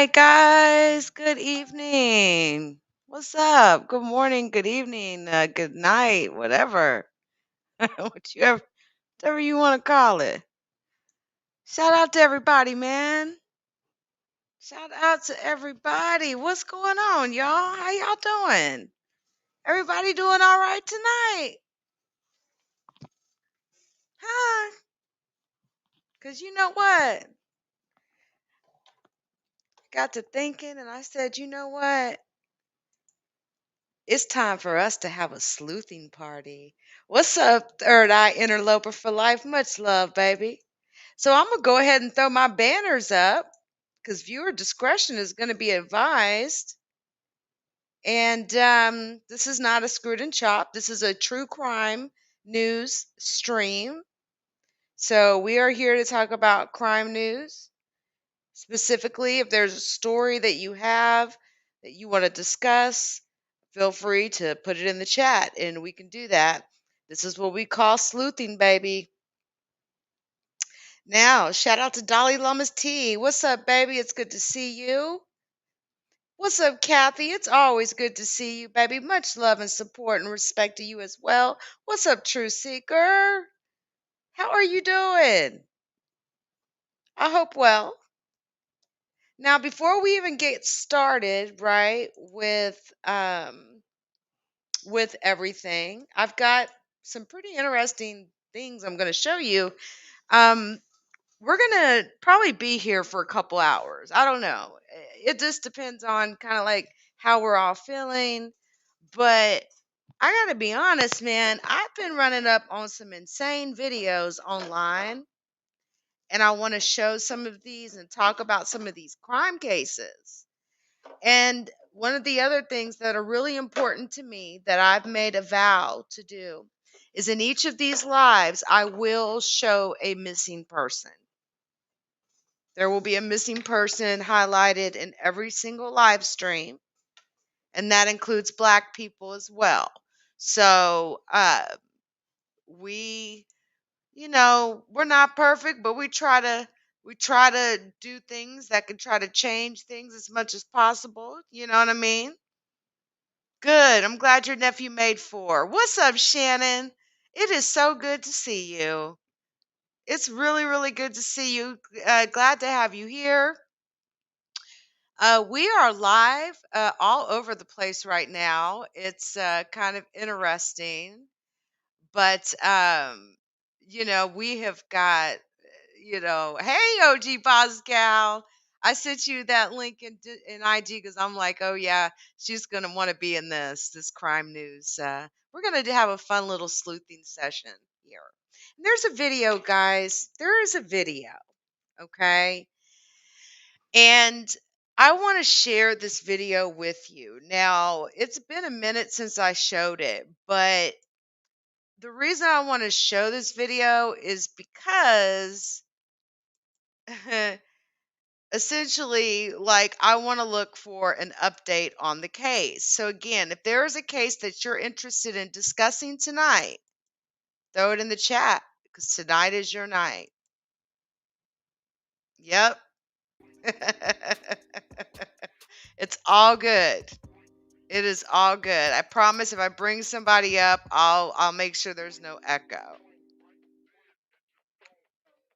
Hi, guys. Good evening. What's up? Good morning, good evening, good night, whatever. Whatever you want to call it. Shout out to everybody, man. Shout out to everybody. What's going on, y'all? How y'all doing? Everybody doing all right tonight? Huh? Because you know what? Got to thinking and I said, you know what? It's time for us to have a sleuthing party. What's up, third eye interloper for life? Much love, baby. So I'm gonna go ahead and throw my banners up because viewer discretion is going to be advised. And this is not a screwed and chop. This is a true crime news stream. So we are here to talk about crime news. Specifically, if there's a story that you have that you want to discuss, feel free to put it in the chat and we can do that. This is what we call sleuthing, baby. Now, shout out to Dolly Lummis T. What's up, baby? It's good to see you. What's up, Kathy? It's always good to see you, baby. Much love and support and respect to you as well. What's up, True Seeker? How are you doing? I hope well. Now, before we even get started, right, with everything, I've got some pretty interesting things I'm going to show you. Um, we're going to probably be here for a couple hours. I don't know. It just depends on kind of like how we're all feeling. But I got to be honest, man, I've been running up on some insane videos online. And I want to show some of these and talk about some of these crime cases. And one of the other things that are really important to me that I've made a vow to do is in each of these lives, I will show a missing person. There will be a missing person highlighted in every single live stream, and that includes Black people as well. So, we, we're not perfect, but we try to do things that can try to change things as much as possible. You know what I mean? Good. I'm glad your nephew made 4. What's up, Shannon? It is so good to see you. It's really, really good to see you. Glad to have you here. We are live all over the place right now. It's kind of interesting, but we have got, hey, OG Pascal. I sent you that link in IG because I'm like, oh yeah, she's gonna want to be in this crime news. We're gonna have a fun little sleuthing session here. And there's a video, guys. There is a video, okay, and I want to share this video with you. Now, it's been a minute since I showed it, but the reason I want to show this video is because essentially, like, I want to look for an update on the case. So, again, if there is a case that you're interested in discussing tonight, throw it in the chat because tonight is your night. Yep. It's all good. It is all good. I promise if I bring somebody up, I'll make sure there's no echo.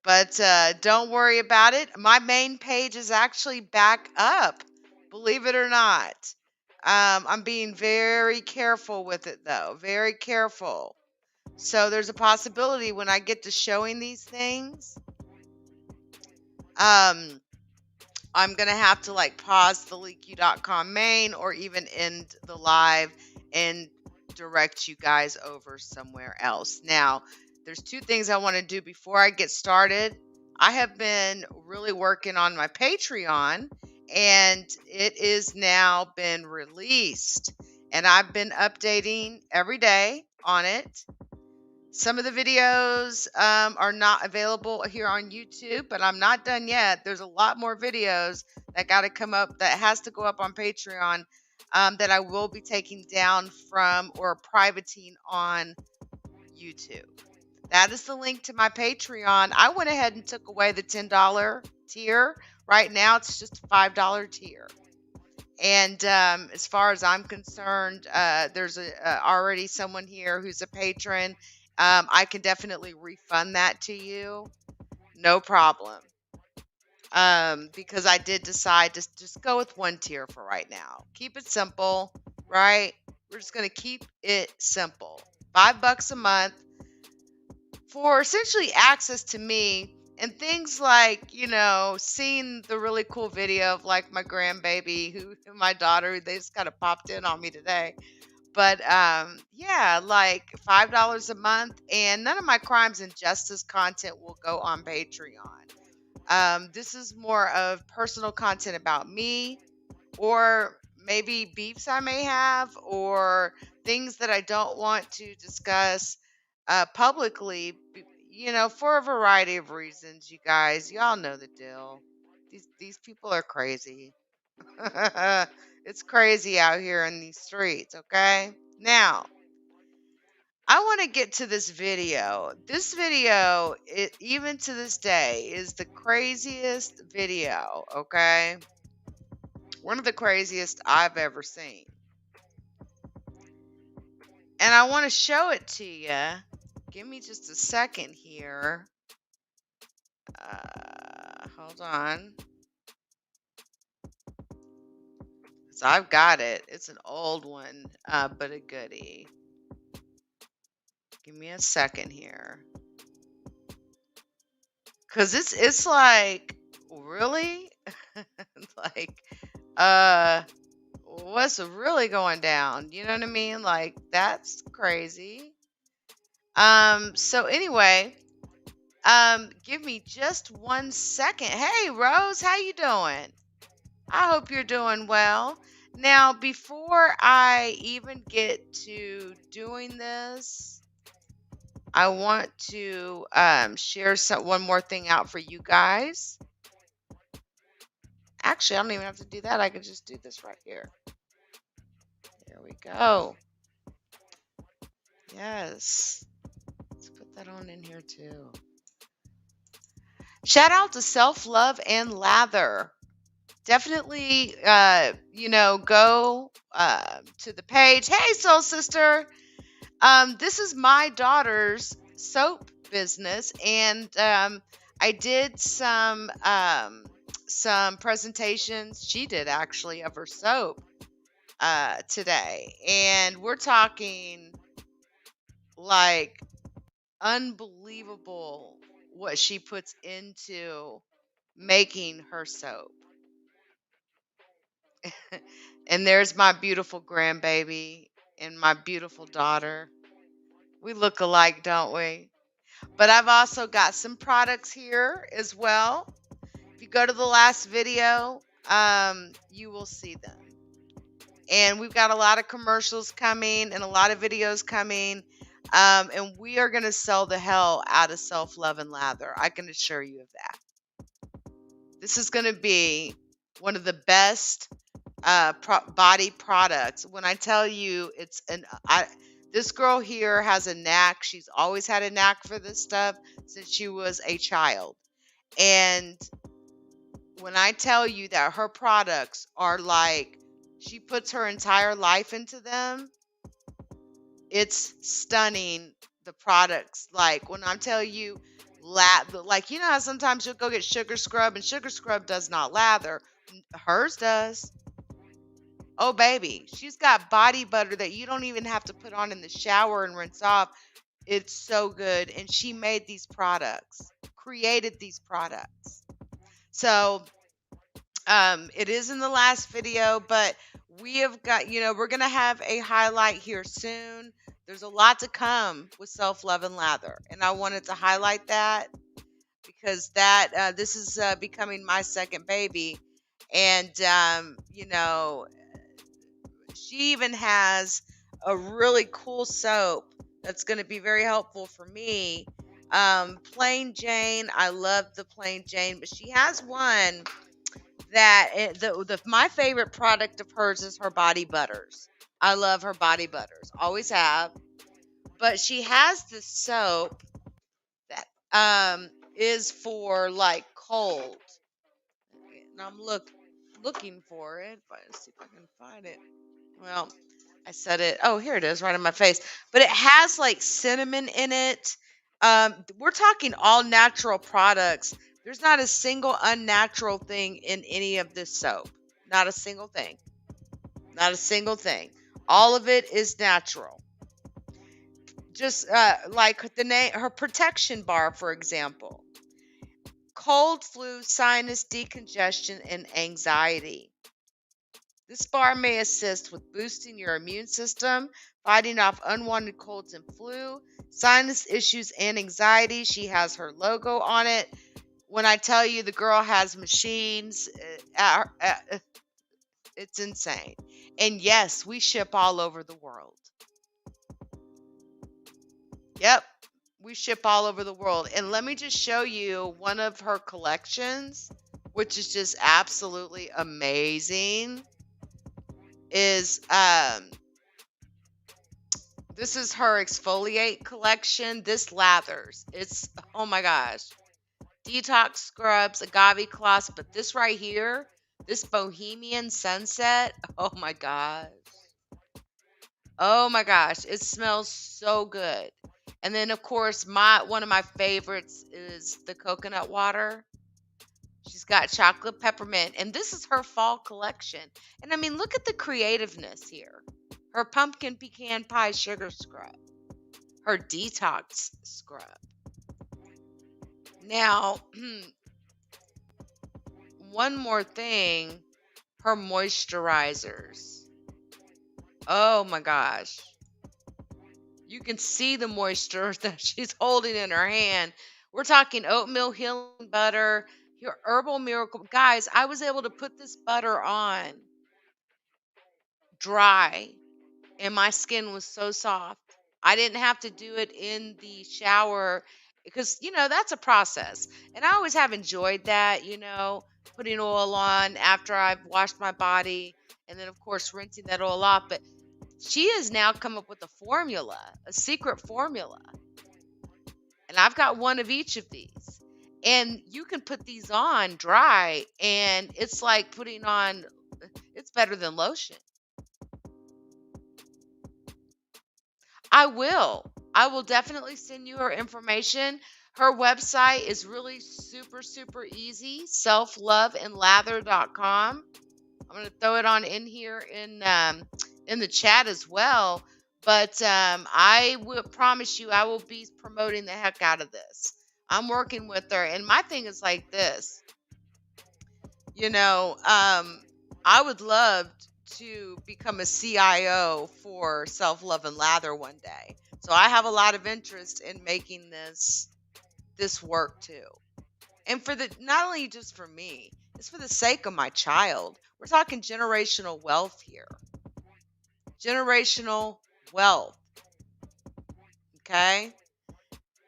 But don't worry about it. My main page is actually back up, believe it or not. I'm being very careful with it, though. Very careful. So there's a possibility when I get to showing these things, I'm going to have to like pause the LeakYou.com main or even end the live and direct you guys over somewhere else. Now, there's 2 things I want to do before I get started. I have been really working on my Patreon and it is now been released and I've been updating every day on it. Some of the videos are not available here on YouTube, but I'm not done yet. There's a lot more videos that got to come up that has to go up on Patreon that I will be taking down from or privating on YouTube. That is the link to my Patreon. I went ahead and took away the $10 tier, Right now, it's just a $5 tier. And as far as I'm concerned, there's already someone here who's a patron. I can definitely refund that to you. No problem. Because I did decide to just go with one tier for right now. Keep it simple, right? We're just going to keep it simple. $5 a month for essentially access to me and things like, seeing the really cool video of like my grandbaby my daughter, they just kind of popped in on me today. But yeah, like $5 a month, and none of my crimes and justice content will go on Patreon. This is more of personal content about me, or maybe beefs I may have, or things that I don't want to discuss publicly, for a variety of reasons. You guys, y'all know the deal. These people are crazy. It's crazy out here in these streets, okay? Now, I want to get to this video. This video, even to this day, is the craziest video, okay? One of the craziest I've ever seen. And I want to show it to you. Give me just a second here. Hold on. So I've got it. It's an old one, but a goodie. Give me a second here. Cause it's like, really? Like, what's really going down? You know what I mean? Like, that's crazy. So anyway, give me just 1 second. Hey, Rose, how you doing? I hope you're doing well. Now, before I even get to doing this, I want to share one more thing out for you guys. Actually, I don't even have to do that. I can just do this right here. There we go. Yes. Let's put that on in here too. Shout out to Self Love and Lather. Definitely, go to the page. Hey, soul sister. This is my daughter's soap business, and I did some presentations. She did actually of her soap today, and we're talking like unbelievable what she puts into making her soap. And there's my beautiful grandbaby and my beautiful daughter. We look alike, don't we? But I've also got some products here as well. If you go to the last video, you will see them. And we've got a lot of commercials coming and a lot of videos coming. And we are going to sell the hell out of Self Love and Lather. I can assure you of that. This is going to be one of the best body products. When I tell you this girl here has a knack. She's always had a knack for this stuff since she was a child. And when I tell you that her products are like, she puts her entire life into them, it's stunning. The products, like when I tell you, like, you know how sometimes you'll go get sugar scrub and sugar scrub does not lather. Hers does. Oh, baby, she's got body butter that you don't even have to put on in the shower and rinse off. It's so good. And she made these products, created these products. So it is in the last video, but we have got, we're going to have a highlight here soon. There's a lot to come with Self Love and Lather. And I wanted to highlight that because this is becoming my second baby. And, she even has a really cool soap that's going to be very helpful for me. Plain Jane. I love the Plain Jane, but she has one that my favorite product of hers is her body butters. I love her body butters. Always have. But she has this soap that is for like cold. and I'm looking for it. But let's see if I can find it. Well, I said it. Oh, here it is, right in my face. But it has like cinnamon in it. We're talking all natural products. There's not a single unnatural thing in any of this soap. Not a single thing. Not a single thing. All of it is natural. Just like the name, her protection bar, for example. Cold, flu, sinus, decongestion, and anxiety. This bar may assist with boosting your immune system, fighting off unwanted colds and flu, sinus issues, and anxiety. She has her logo on it. When I tell you the girl has machines, it's insane. And yes, we ship all over the world. Yep, we ship all over the world. And let me just show you one of her collections, which is just absolutely amazing. Is This is her exfoliate collection. This lathers. It's, oh my gosh. Detox scrubs, agave cloths, but this right here, this bohemian sunset, oh my gosh. Oh my gosh, it smells so good. And then of course, one of my favorites is the coconut water. She's got chocolate peppermint, and this is her fall collection. And I mean, look at the creativeness here. Her pumpkin pecan pie sugar scrub, her detox scrub. Now, one more thing, her moisturizers. Oh my gosh. You can see the moisture that she's holding in her hand. We're talking oatmeal healing butter, your herbal miracle. Guys, I was able to put this butter on dry, and my skin was so soft. I didn't have to do it in the shower because, that's a process. And I always have enjoyed that, putting oil on after I've washed my body and then, of course, rinsing that oil off. But she has now come up with a formula, a secret formula. And I've got one of each of these. And you can put these on dry, and it's like it's better than lotion. I will. I will definitely send you her information. Her website is really super, super easy, selfloveandlather.com. I'm going to throw it on in here in the chat as well. But I will promise you I will be promoting the heck out of this. I'm working with her. And my thing is like this. I would love to become a CIO for Self Love and Lather one day. So I have a lot of interest in making this work too. And not only just for me, it's for the sake of my child. We're talking generational wealth here. Generational wealth. Okay?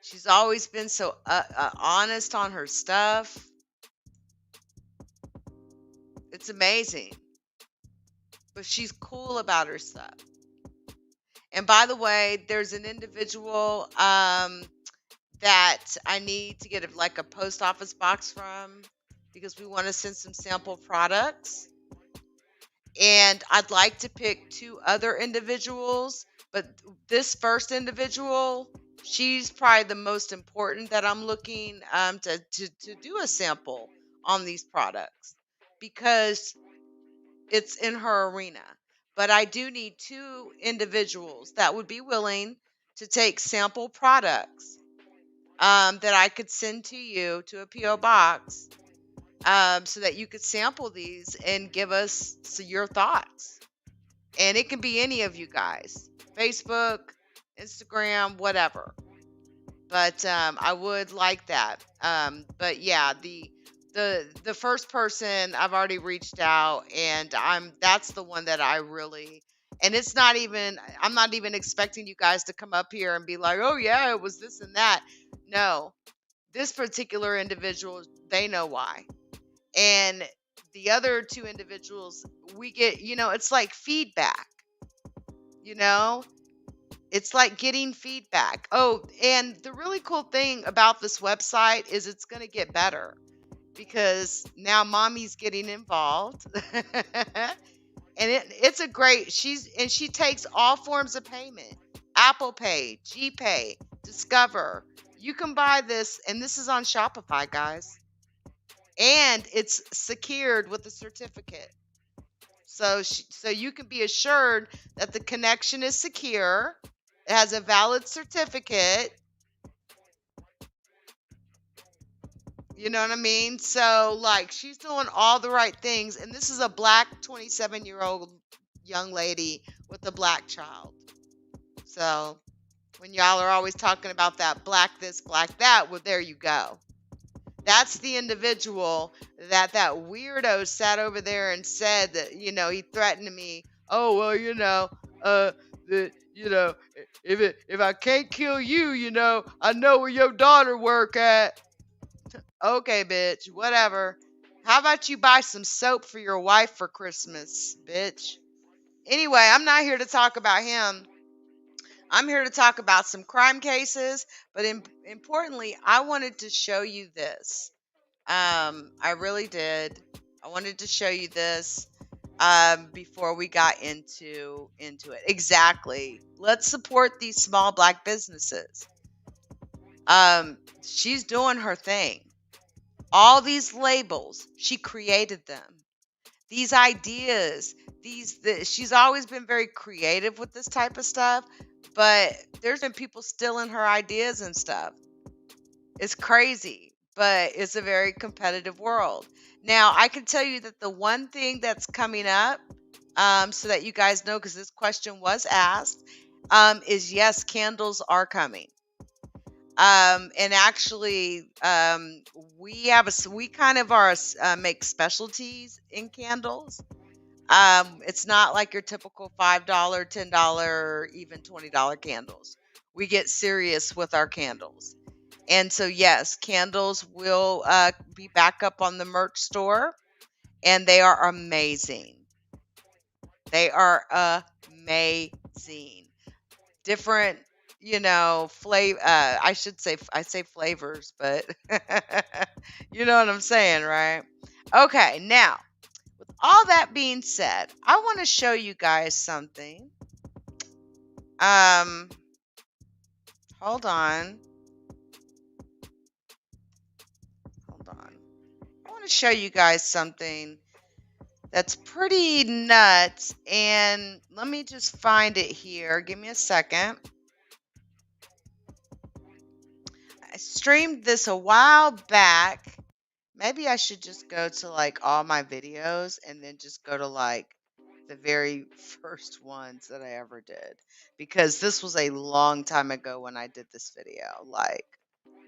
She's always been so honest on her stuff. It's amazing. But she's cool about her stuff. And by the way, there's an individual that I need to get a post office box from because we want to send some sample products. And I'd like to pick 2 other individuals, but this first individual, she's probably the most important that I'm looking to do a sample on these products because it's in her arena. But I do need 2 individuals that would be willing to take sample products that I could send to you to a P.O. box so that you could sample these and give us your thoughts. And it can be any of you guys, Facebook, Instagram, whatever. But I would like that. But yeah, the first person I've already reached out, and that's the one that I really, and I'm not even expecting you guys to come up here and be like, oh yeah, it was this and that. No, this particular individual, they know why. And the other 2 individuals, we get, it's like feedback, it's like getting feedback. Oh, and the really cool thing about this website is it's going to get better. because now mommy's getting involved. And it's a great, she takes all forms of payment. Apple Pay, GPay, Discover. You can buy this, and this is on Shopify, guys. And it's secured with a certificate. So you can be assured that the connection is secure. It has a valid certificate. You know what I mean? So, like, she's doing all the right things. And this is a black 27-year-old young lady with a black child. So, when y'all are always talking about that black this, black that, well, there you go. That's the individual that weirdo sat over there and said that, he threatened me. Oh, well, if I can't kill you, I know where your daughter work at. Okay, bitch, whatever. How about you buy some soap for your wife for Christmas, bitch? Anyway, I'm not here to talk about him. I'm here to talk about some crime cases, but importantly, I wanted to show you this. I really did. I wanted to show you this before we got into it. Exactly. Let's support these small black businesses. She's doing her thing. All these labels, she created them. These ideas, she's always been very creative with this type of stuff, but there's been people stealing her ideas and stuff. It's crazy, but it's a very competitive world. Now, I can tell you that the one thing that's coming up, so that you guys know, because this question was asked, is yes, candles are coming. And actually, we kind of make specialties in candles. It's not like your typical $5, $10, even $20 candles. We get serious with our candles. And so, yes, candles will be back up on the merch store, and they are amazing. They are amazing. Different, flavor. I say flavors, but you know what I'm saying, right? Okay, now, with all that being said, I want to show you guys something. Hold on. I want to show you guys something that's pretty nuts, and let me just find it here. Give me a second. I streamed this a while back. Maybe I should just go to like all my videos and then just go to like the very first ones that I ever did, because this was a long time ago when I did this video, like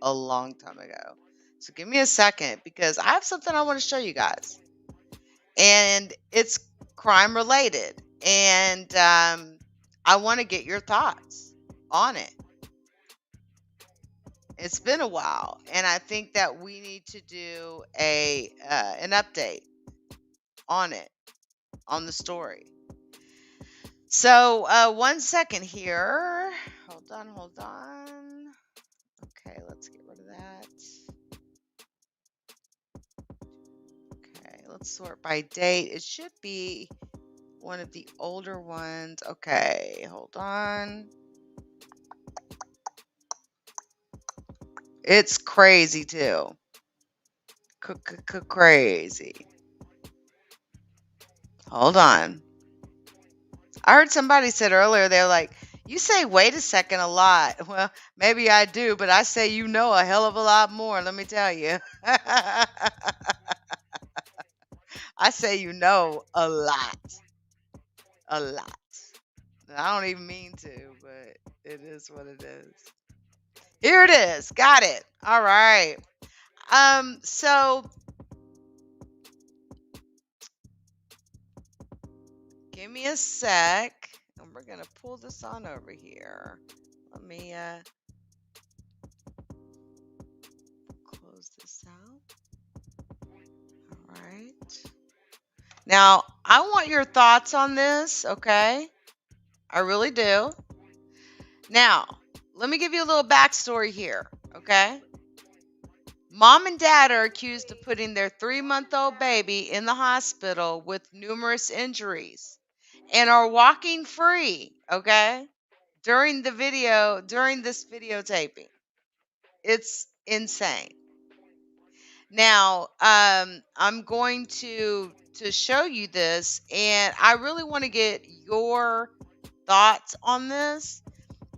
a long time ago. So give me a second, because I have something I want to show you guys, and it's crime related, and I want to get your thoughts on it. It's been a while, and I think that we need to do an update on it, on the story. So 1 second here. Hold on. Okay, let's get rid of that. Okay, let's sort by date. It should be one of the older ones. Okay, hold on. It's crazy too. Crazy. Hold on. I heard somebody said earlier, they're like, you say wait a second a lot. Well, maybe I do, but I say a hell of a lot more, let me tell you. I say a lot. A lot. I don't even mean to, but it is what it is. Here it is. Got it. All right. So give me a sec, and we're gonna pull this on over here. Let me close this out. All right. Now, I want your thoughts on this, okay? I really do. Now, let me give you a little backstory here, okay? Mom and dad are accused of putting their 3-month-old baby in the hospital with numerous injuries and are walking free, okay? During this videotaping. It's insane. Now, I'm going to show you this, and I really want to get your thoughts on this,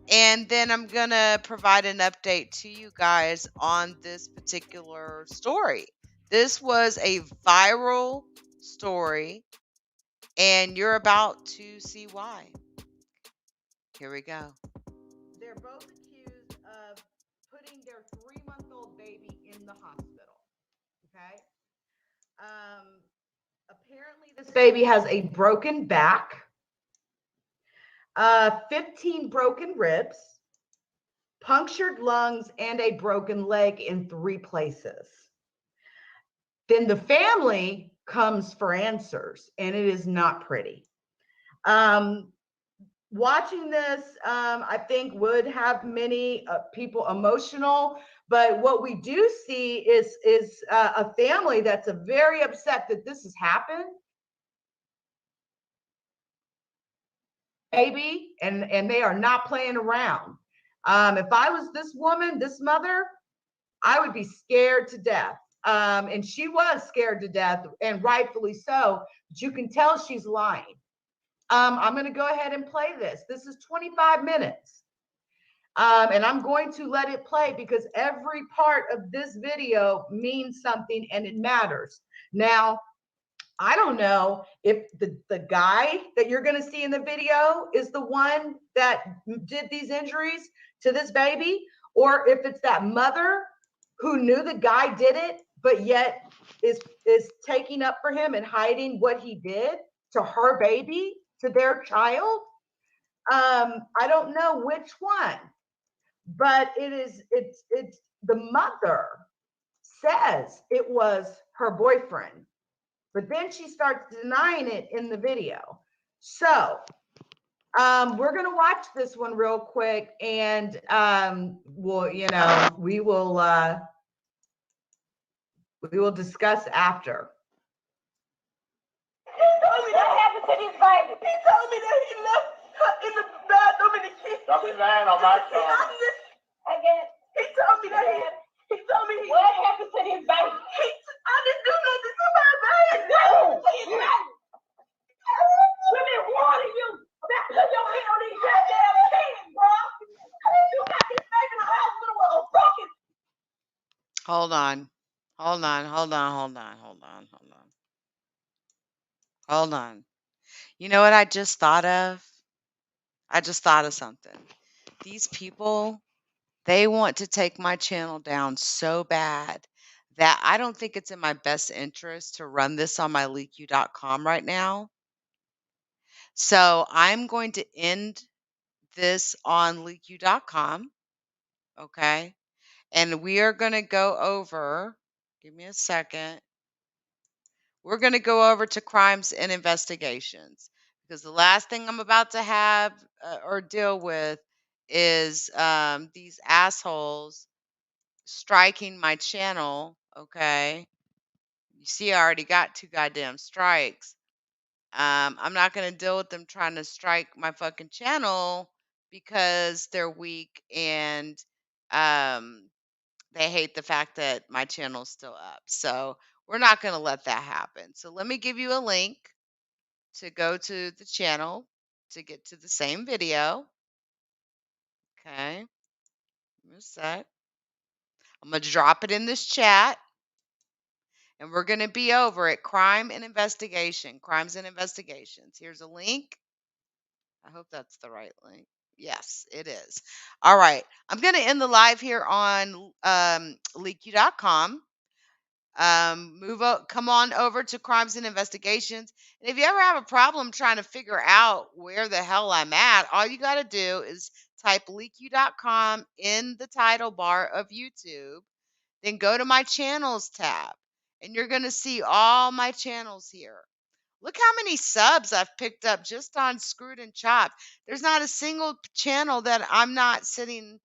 and then I'm gonna provide an update to you guys on this particular story. This was a viral story, and you're about to see why. Here we go. They're both accused of putting their 3-month-old baby in the hospital. Okay. Apparently, this baby has a broken back, 15 broken ribs, punctured lungs, and a broken leg in 3 places. Then the family comes for answers, and it is not pretty. Watching this, I think would have many people emotional. But what we do see is a family that's very upset that this has happened. Baby, and they are not playing around. If I was this woman, this mother, I would be scared to death. And she was scared to death, and rightfully so. But you can tell she's lying. I'm going to go ahead and play this. This is 25 minutes. And I'm going to let it play because every part of this video means something and it matters. Now, I don't know if the guy that you're going to see in the video is the one that did these injuries to this baby, or if it's that mother who knew the guy did it, but yet is taking up for him and hiding what he did to her baby, to their child. I don't know which one, but it's the mother says it was her boyfriend, but then she starts denying it in the video. So we're gonna watch this one real quick, and we will discuss after. He told me that happened to his baby. He told me that he left her in the bathroom in the kitchen. Don't be lying on my son. Again, he told me that he told me what happened to his baby. I didn't do nothing to my baby. We've been warning you about put your hand on these goddamn kids, bro. You got this baby in the hospital with a broken. Hold on. You know what I just thought of? I just thought of something. These people, they want to take my channel down so bad that I don't think it's in my best interest to run this on my LeakYou.com right now. So I'm going to end this on LeakYou.com. Okay. And we are going to go over, give me a second. We're going to go over to crimes and investigations because the last thing I'm about to have or deal with is these assholes striking my channel. Okay. You see, I already got 2 goddamn strikes. I'm not going to deal with them trying to strike my fucking channel because they're weak and they hate the fact that my channel's still up. So we're not going to let that happen. So let me give you a link to go to the channel to get to the same video. Okay. Give me a sec. I'm going to drop it in this chat. And we're going to be over at Crimes and Investigations. Here's a link. I hope that's the right link. Yes, it is. All right. I'm going to end the live here on LeakYou.com. Come on over to Crimes and Investigations. And if you ever have a problem trying to figure out where the hell I'm at, all you got to do is type LeakYou.com in the title bar of YouTube. Then go to my channels tab, and you're going to see all my channels here. Look how many subs I've picked up just on Screwed and Chopped. There's not a single channel that I'm not sitting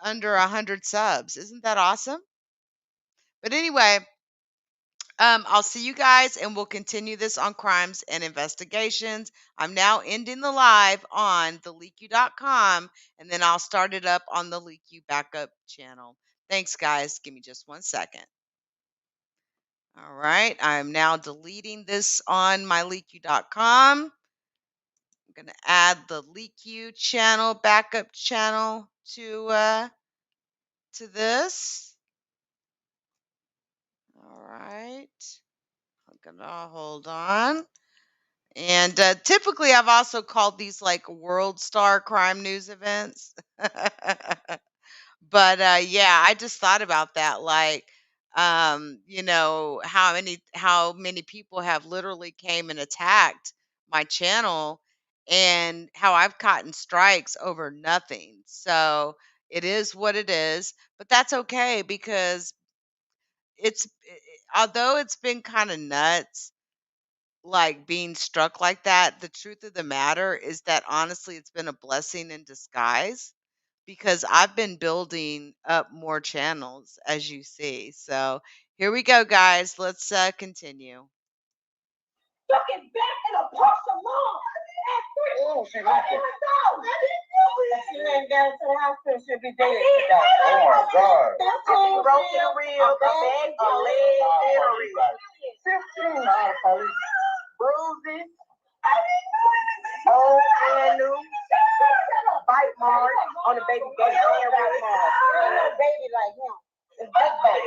under 100 subs. Isn't that awesome? But anyway, I'll see you guys and we'll continue this on crimes and investigations. I'm now ending the live on the LeakYou.com and then I'll start it up on the LeakYou backup channel. Thanks, guys. Give me just 1 second. All right. I'm now deleting this on my LeakYou.com. I'm going to add the LeakYou channel, backup channel to this. All right. I'm gonna hold on. And typically, I've also called these like world star crime news events. But yeah, I just thought about that. Like, how many people have literally came and attacked my channel, and how I've gotten strikes over nothing. So it is what it is, but that's okay because although it's been kind of nuts like being struck like that, the truth of the matter is that honestly, it's been a blessing in disguise because I've been building up more channels, as you see. So here we go, guys. Let's continue. Looking back in a parcel lawn. Oh, she left it. She ran down to the hospital. She'll be dead today. Oh my God. 15 broken ribs, a bag of legs, and a rib. 15 police. Bruises. Old and new. Bite mark on the baby gate and right mark. Ain't no baby like him. It's big baby.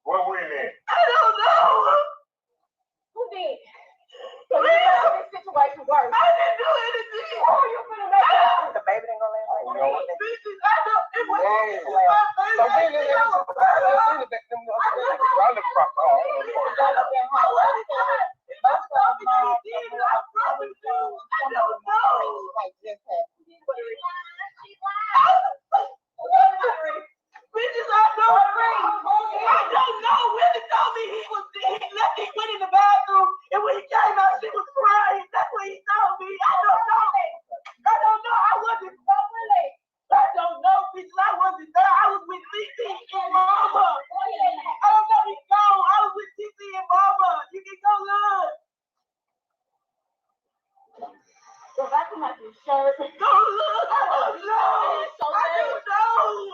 Where we at? I don't know. Who did? So you know this situation works. I didn't do anything. Oh, you finna make it. The baby didn't go last night. No. Bitches, I know it was so then they let them bitches, I don't know. Willie told me he went in the bathroom, and when he came out, she was crying. That's what he told me. I don't know. I wasn't really. I don't know, bitches. I wasn't there. I was with TC and Mama. I don't know. He's gone. I was with TC and Mama. You can go look. So I can have your shirt. Go look. I don't know. I don't know.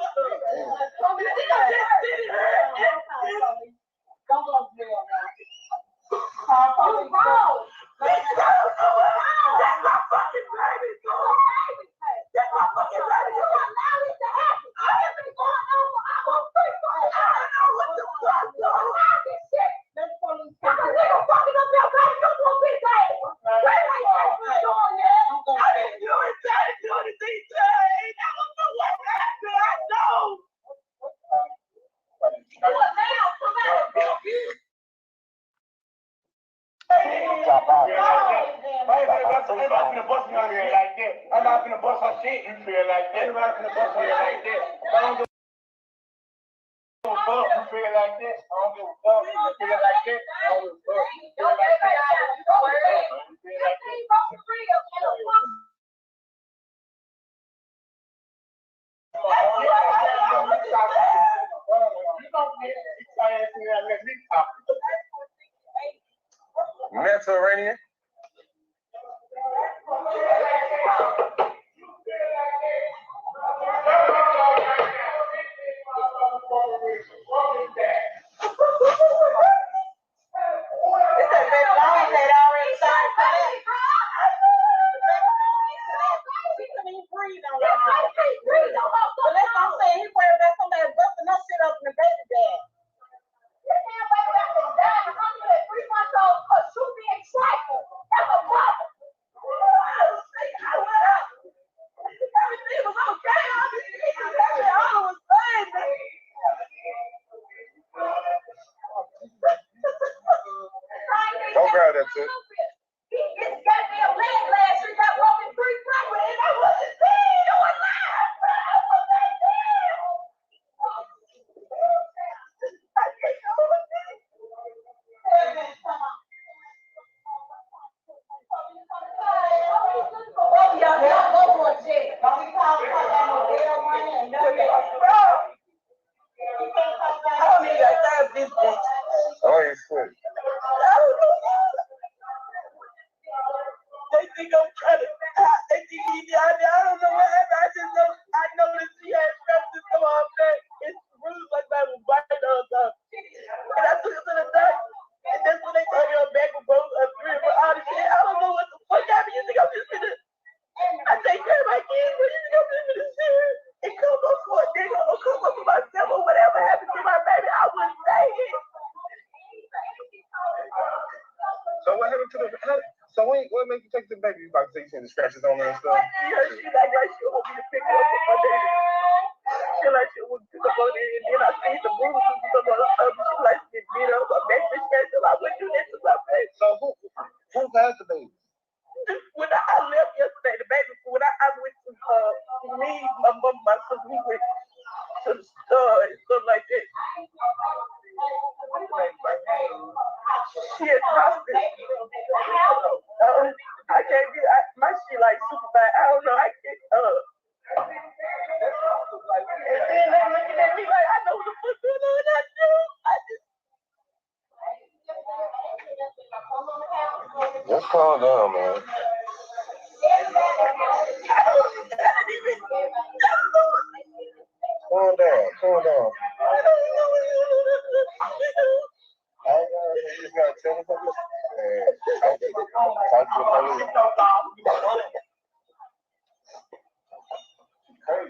You think I'm just sitting here? Don't go there now. What's wrong? Bitch, I don't know what happened. That's my fucking baby. That's my fucking baby. You allow it to happen. I have been going on for almost 3 months. I don't know what the fuck. You allow this shit. Let's police. There's a nigga fucking up your baby. You do a big baby. Where ain't that doing that? I didn't do it. I didn't do anything to her. I don't know what happened. I know. What now? Come out. I'm not gonna bust me on here like that. I'm not gonna bust her shit. You feel like that? I'm not gonna bust her like that. I don't give a fuck. You feel like that? I don't give a fuck. You feel like that? I don't give a fuck. You feel like that? You feel like that? Mediterranean. Don't grab that shit. He just got me a leg last week. I walked in 3 property and I wasn't seen. I was live. I wasn't seen. Y'all go for a jet. So what happened to the? So what made you take the baby? You about to say you seen the scratches on her and stuff? Yeah, she like she want me to pick her up on day. She like she would pick up on it, and then I seen the bruises and some other stuff. She like to get beat up, but make this scratch. I wouldn't do that to my baby. So who has the baby? When I left yesterday, the baby. When I went to me, my mom, my sister, we went to the store and stuff like that. Shit, hospital. I can't be. My shit like super bad. I don't know. I can't. And then they looking at me like I know what the fuck going on. I do. Just calm down, man. Calm down. Calm down. You just gotta tell me something. Talk to the police. Hey.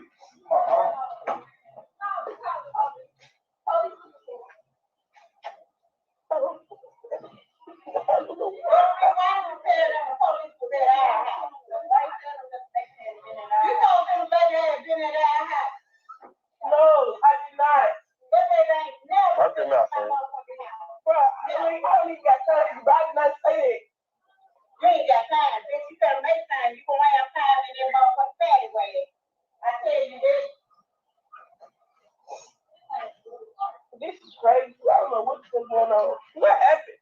This is crazy. I don't know what's going on. What happened?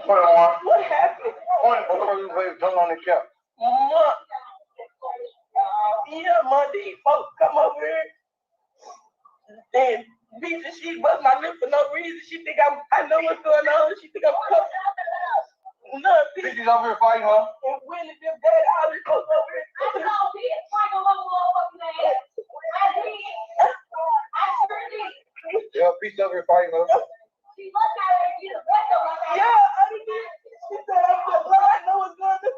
What happened? Turn on the cap. Yeah, Monday, folks come over here and beat the shit, bust my lip for no reason. She think I know what's going on. She think I'm covered. No, bitches over here fighting, huh? And Willie, them dead, all these folks over here. I know, bitch. Fight over motherfucking ass. I did. I sure did. Yeah, bitch over here fighting, huh? She must have had you the best of my life. Yeah, I did. She said, I know what's going on.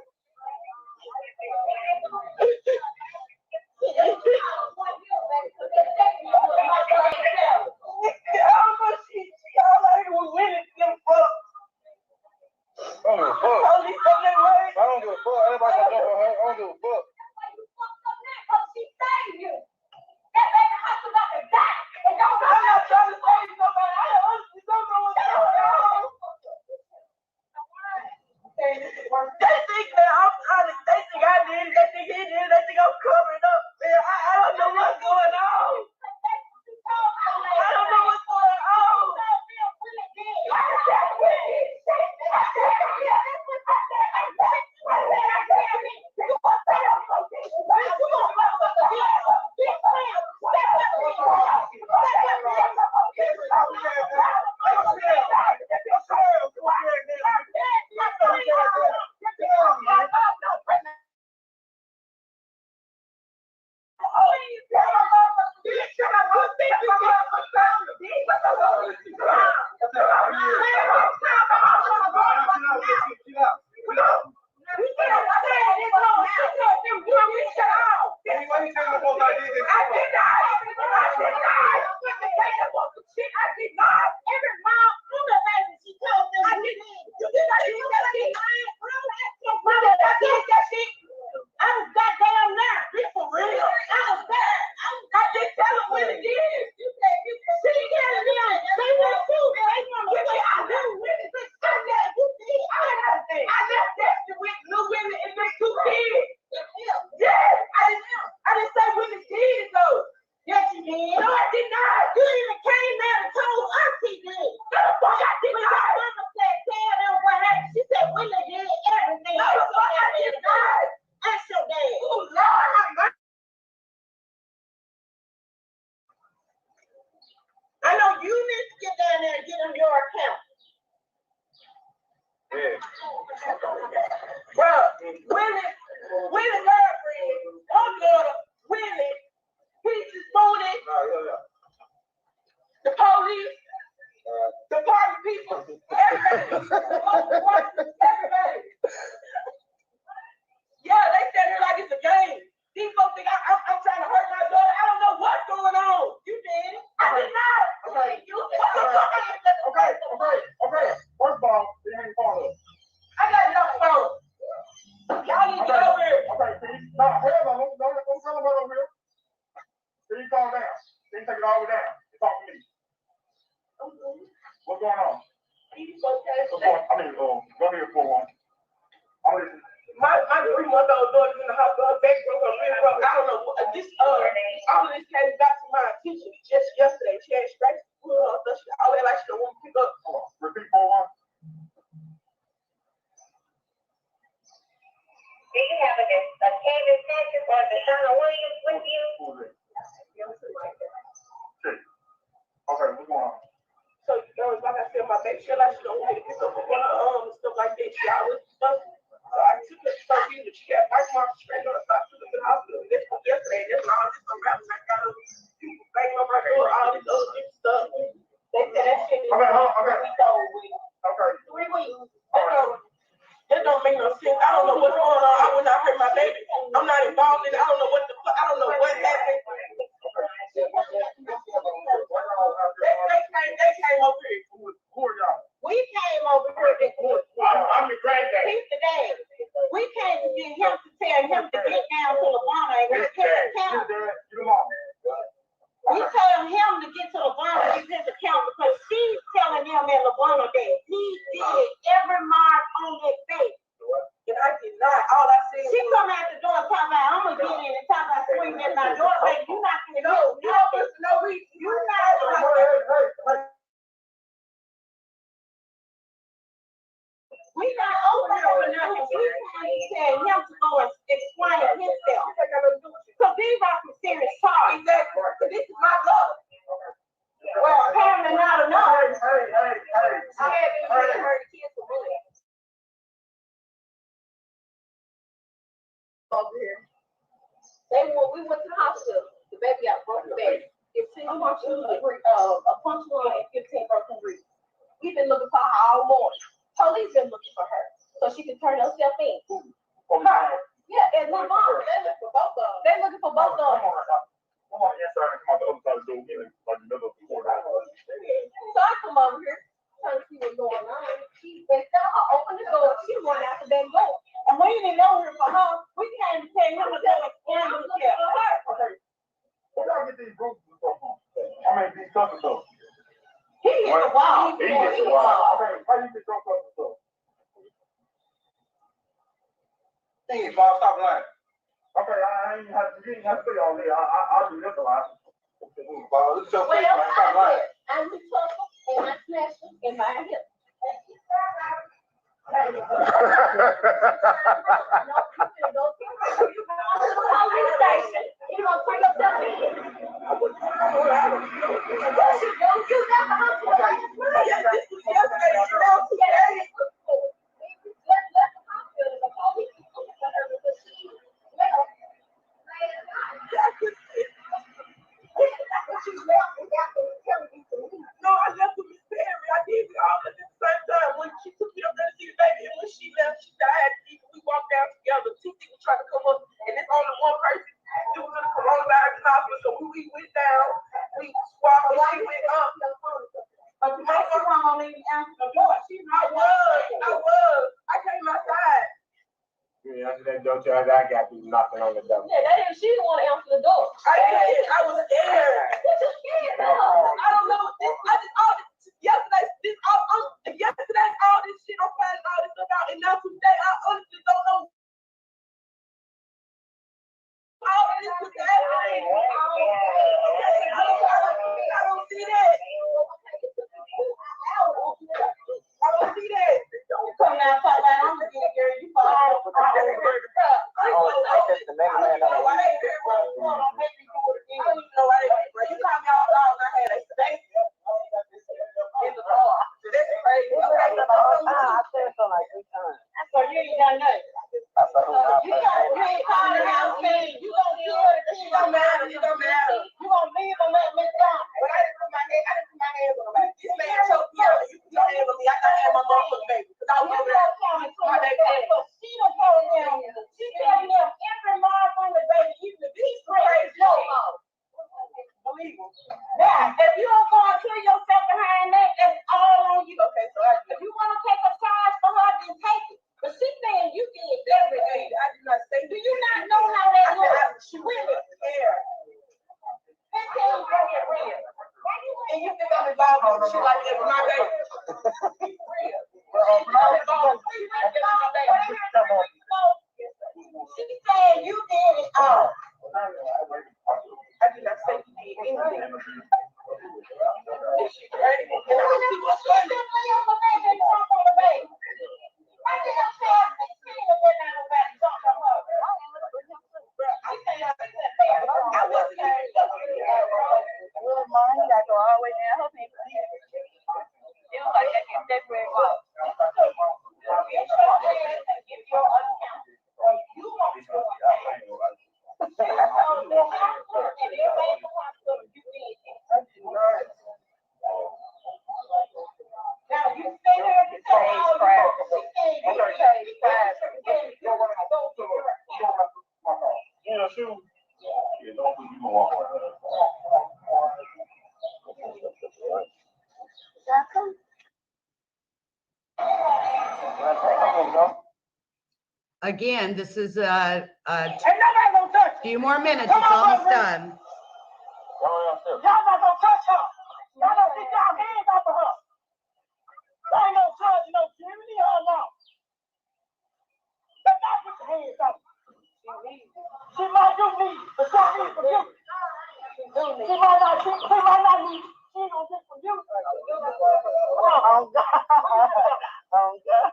talk to me. What's going on? He's okay. I mean, go ahead for one. My 3-month-old daughter's in the hospital. Her back broke, her rib broke. I don't know. This all of this came back to my attention just yesterday. She had straight all that like she don't want to pick up. Repeat for one. Do you have a Candace Sanchez or Deshauna Williams with you? Okay, what's going on? So, like I said, my baby, she like she don't want me to pick up her arm and stuff like that. She always stuff. So I took her to surgery, but she got bite marks straight on her. So I took her to the hospital. This was yesterday. That's all this around. I got her people banging on my door, all this other good stuff. They said that shit is 3 weeks old. Okay. 3 weeks. That don't make no sense. I don't know what's going on. I would not hurt my baby. I'm not involved in it. I don't know what the fuck. I don't know what happened. They came over here. Who are y'all? We came over here. I'm the granddad. He's the dad. We came to get him to tell him to get down to LeBron and we can't count. We told him to get to LeBron and get his account because she's telling him at LeBron that he did every mark on his face. And I did not. All I said She come out the door and talk about, I'm going to get in and talk about swinging at my door, baby. You're not going to do nothing. You're not going to We not open or nothing. We trying to tell him to go and explain himself. So these are some serious charges. Exactly. This is my daughter. Well, apparently not enough. I haven't even heard the kids for really. Over here. We went to the hospital. The baby got broken back. 15 punctures, a puncture and 15 broken ribs. We've been looking for her all morning. Police been looking for her so she can turn herself in. Her. Yeah, and move on. They're looking for both of them. They're looking for both of them. Come on inside and come out the other side of the door. Like the middle of the court. So I come over here, trying to see what's going on. Instead of her open the door, she run out the back door. And we didn't know her for her. We came to tell him to go and stand with her. Okay. Where y'all get these groups and stuff from? I mean, these stuff and stuff. He hit the wall. He hit the wall. Okay, how you get your stuff and stuff? Hey, Bob, stop lying. Okay, you didn't have to say all that. I'll do this a lot. Bob, this is your face, man. Stop lying. I took her and I snatched her in my hip. No, I left with Miss Perry. I did it all at the same time. When she took me up there to see the baby, and when she left, she died. We walked down together. TT was trying to come up, and it's only one person. It was in the coronavirus hospital, so we went down. We swapped, and she went up. But the mother won't even answer the door. I was. I came outside. Yeah, after that door charge, I got people knocking on the door. Yeah, she didn't want to answer the door. I did. I was scared. What you scared of? I don't know. Yesterday, all this shit, I'm finding all this stuff out, and now today, I honestly don't know. All of this was happening. I don't see that. I don't see that. You come out talk about I'm gonna get a girl, you fall out. So you ain't done nothing. You ain't calling the house saying you gonna kill the kid. It don't matter. You gonna leave them at Miss Dawn. But I didn't put my hands on her. This man choked me up. You put your hands on me. I can't have my motherfucking baby. Because I was over there. She done told him. She telling him every mark on the baby, even if he's crazy. Believe me. Now, if you don't go and kill yourself behind that, that's all on you. Okay, so If you want to take a charge for her, then take it. But she saying you And you think I'm involved with shit like that with my baby? She said you did it all. I did not say you did anything. She ready? And I see what's going on. I didn't say I could see it when nobody jumped on her. I say I wasn't here. Well, mom, you got to go all the way down. Her people. It was like that. That's where it was. Again, this is a few more minutes. It's almost done. Y'all not gonna touch her. Y'all don't take y'all hands off of her. There ain't no judge, no jury, or law. But not put your hands off. She might do me, but she needs from you. She might not need. She ain't gonna get from you. Oh God. Oh God.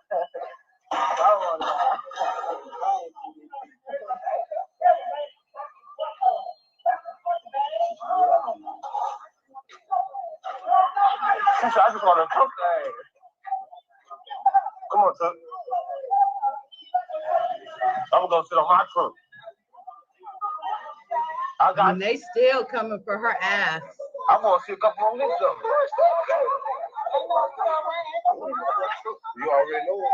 She said, I just want to cook that. Come on, Tuck. I'm going to sit on my trunk. And they still coming for her ass. I'm going to see a couple more minutes of it. You already know it.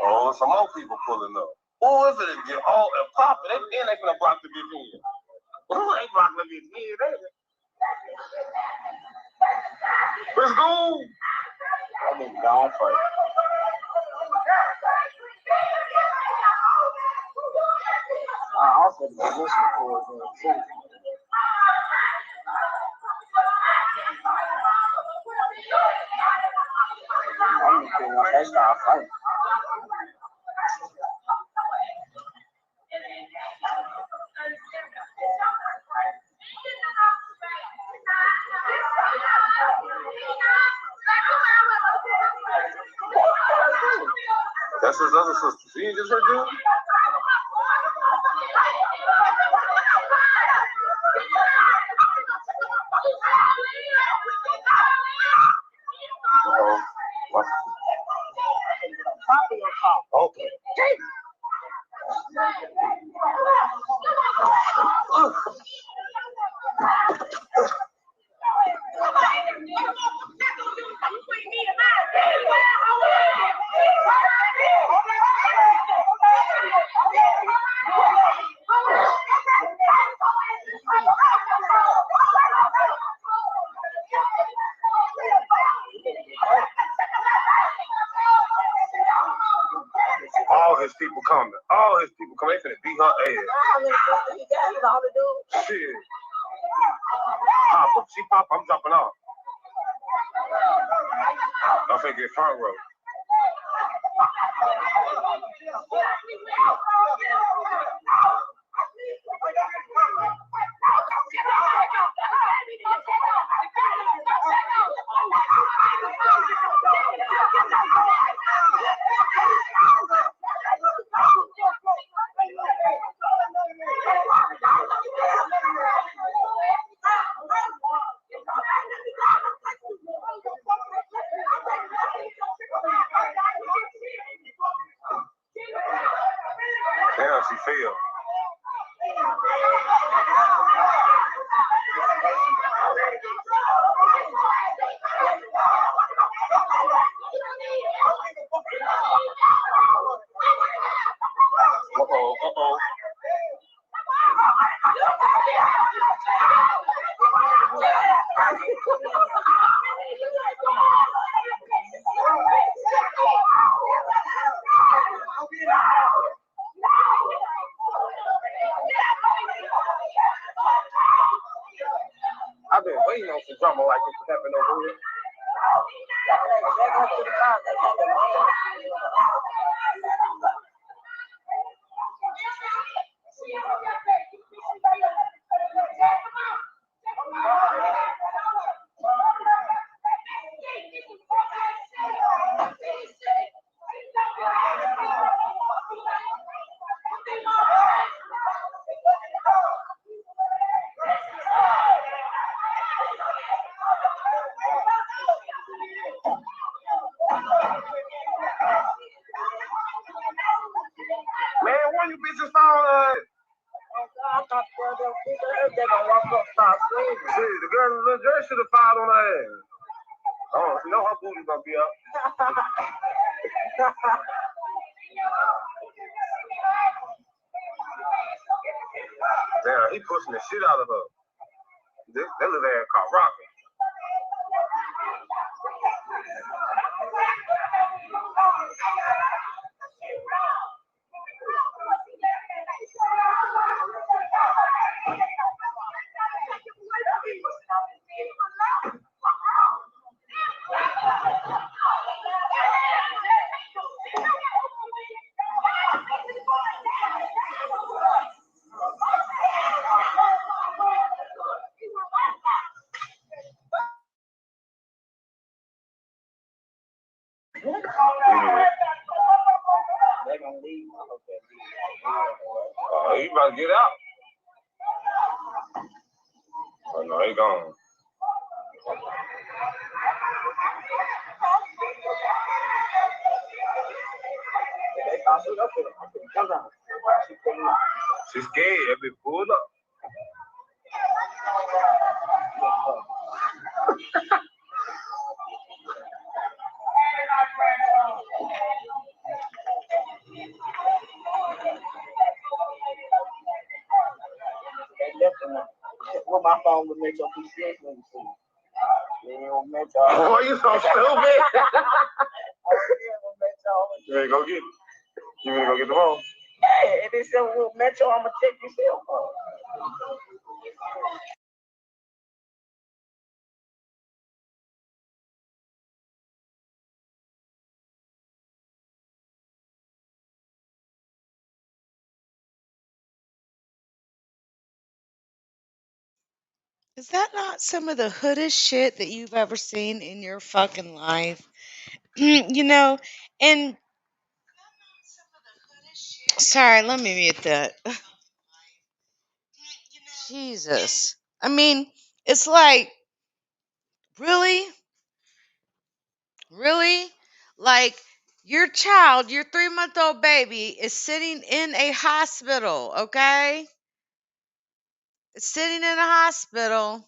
Oh, some more people pulling up. Oh, if it get all and popping, they gonna block the bitch in. Who ain't blocking the bitch in? Let's go. I'm in God fight. I also the position for it too. I'm gonna watch that style fight. That's his other sister. She ain't just her dude. Okay. All his people coming. All his people coming. They finna beat her ass. Shit. Pop up. She pop. I'm jumping off. I'm finna get front row. Damn, she fell. Uh-oh. I've been waiting on some drama like this to happen over here. Man, where you bitches found I thought they gonna walk up start screaming. See, the girl in the dress should have filed on her ass. Oh, you know her booty's gonna be up. Damn, he pushing the shit out of her. That little ass caught rocking. You about to get out. Oh, no, they gone. She's scared. That bitch pulled up. put my phone with Metro PCS when you see. Metro. Oh, you so stupid. Metro. You ready to go get it? You ready to go get the phone? Hey, if it's with Metro, I'm gonna check your cell phone. Is that not some of the hoodest shit that you've ever seen in your fucking life? You know, and sorry, let me mute that. Jesus. I mean, it's like, really? Really? Like, your child, your 3-month-old baby, is sitting in a hospital, okay? It's sitting in a hospital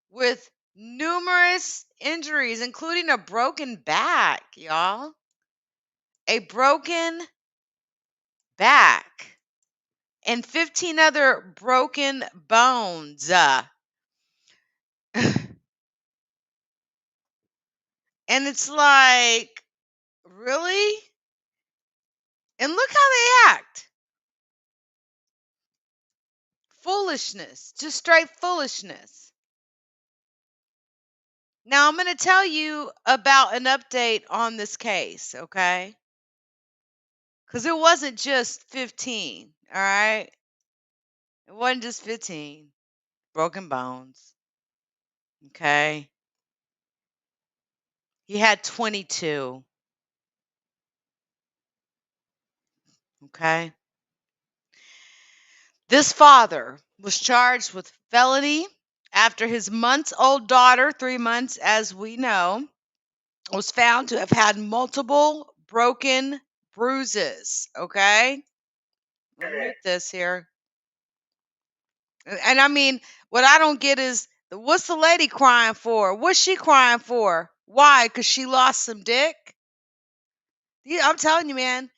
with numerous injuries, including a broken back, y'all. A broken back. And 15 other broken bones. And it's like, really? And look how they act. Foolishness. Just straight foolishness. Now, I'm going to tell you about an update on this case, okay? Because it wasn't just 15, all right? It wasn't just 15 broken bones, okay? He had 22, okay? This father was charged with felony after his months-old daughter, 3 months as we know, was found to have had multiple broken bruises, okay? Let me mute this here. And I mean, what I don't get is, what's the lady crying for? What's she crying for? Why? Because she lost some dick? Yeah, I'm telling you, man.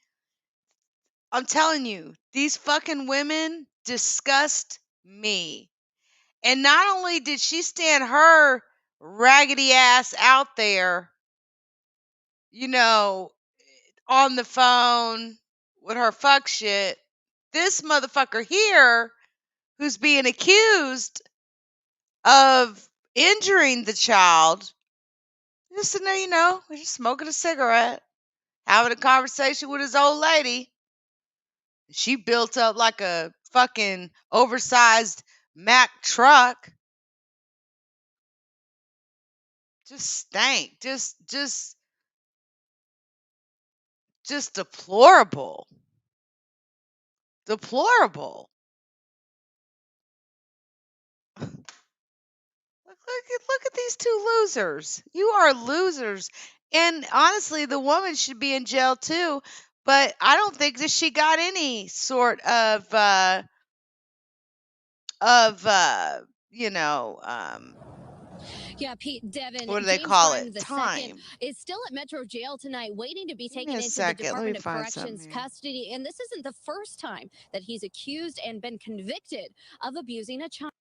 I'm telling you, these fucking women disgust me. And not only did she stand her raggedy ass out there, you know, on the phone with her fuck shit, this motherfucker here, who's being accused of injuring the child, just sitting there, you know, just smoking a cigarette, having a conversation with his old lady. She built up like a fucking oversized Mack truck. Just stank. Just deplorable. Deplorable. Look at these two losers. You are losers. And honestly, the woman should be in jail too. But I don't think that she got any sort of you know, Yeah, Pete, Devin, what do they James call Grimes it? II Time. is still at Metro Jail tonight, waiting to be Give me taken a into the second. Let me Department of find Corrections something here. custody. And this isn't the first time that he's accused and been convicted of abusing a child.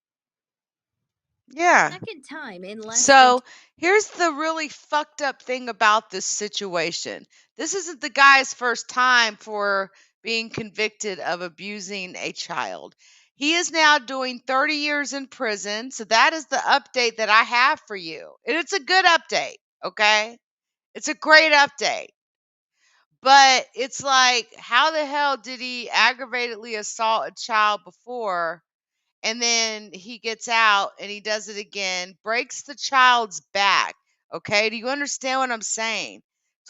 Yeah. Second time in less So here's the really fucked up thing about this situation. This isn't the guy's first time for being convicted of abusing a child. He is now doing 30 years in prison. So that is the update that I have for you. And it's a good update, okay? It's a great update. But it's like, how the hell did he aggravatedly assault a child before? And then he gets out and he does it again, breaks the child's back. Okay, do you understand what I'm saying?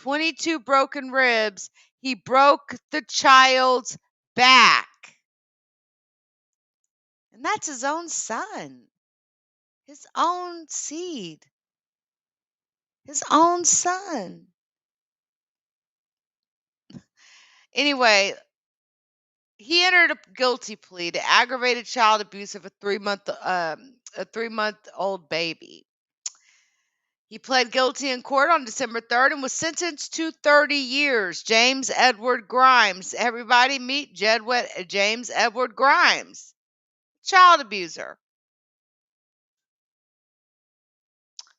22 broken ribs. He broke the child's back. And that's his own son, his own seed, his own son. Anyway, he entered a guilty plea to aggravated child abuse of a 3-month-old baby. He pled guilty in court on December 3rd and was sentenced to 30 years. James Edward Grimes. Everybody meet James Edward Grimes, child abuser.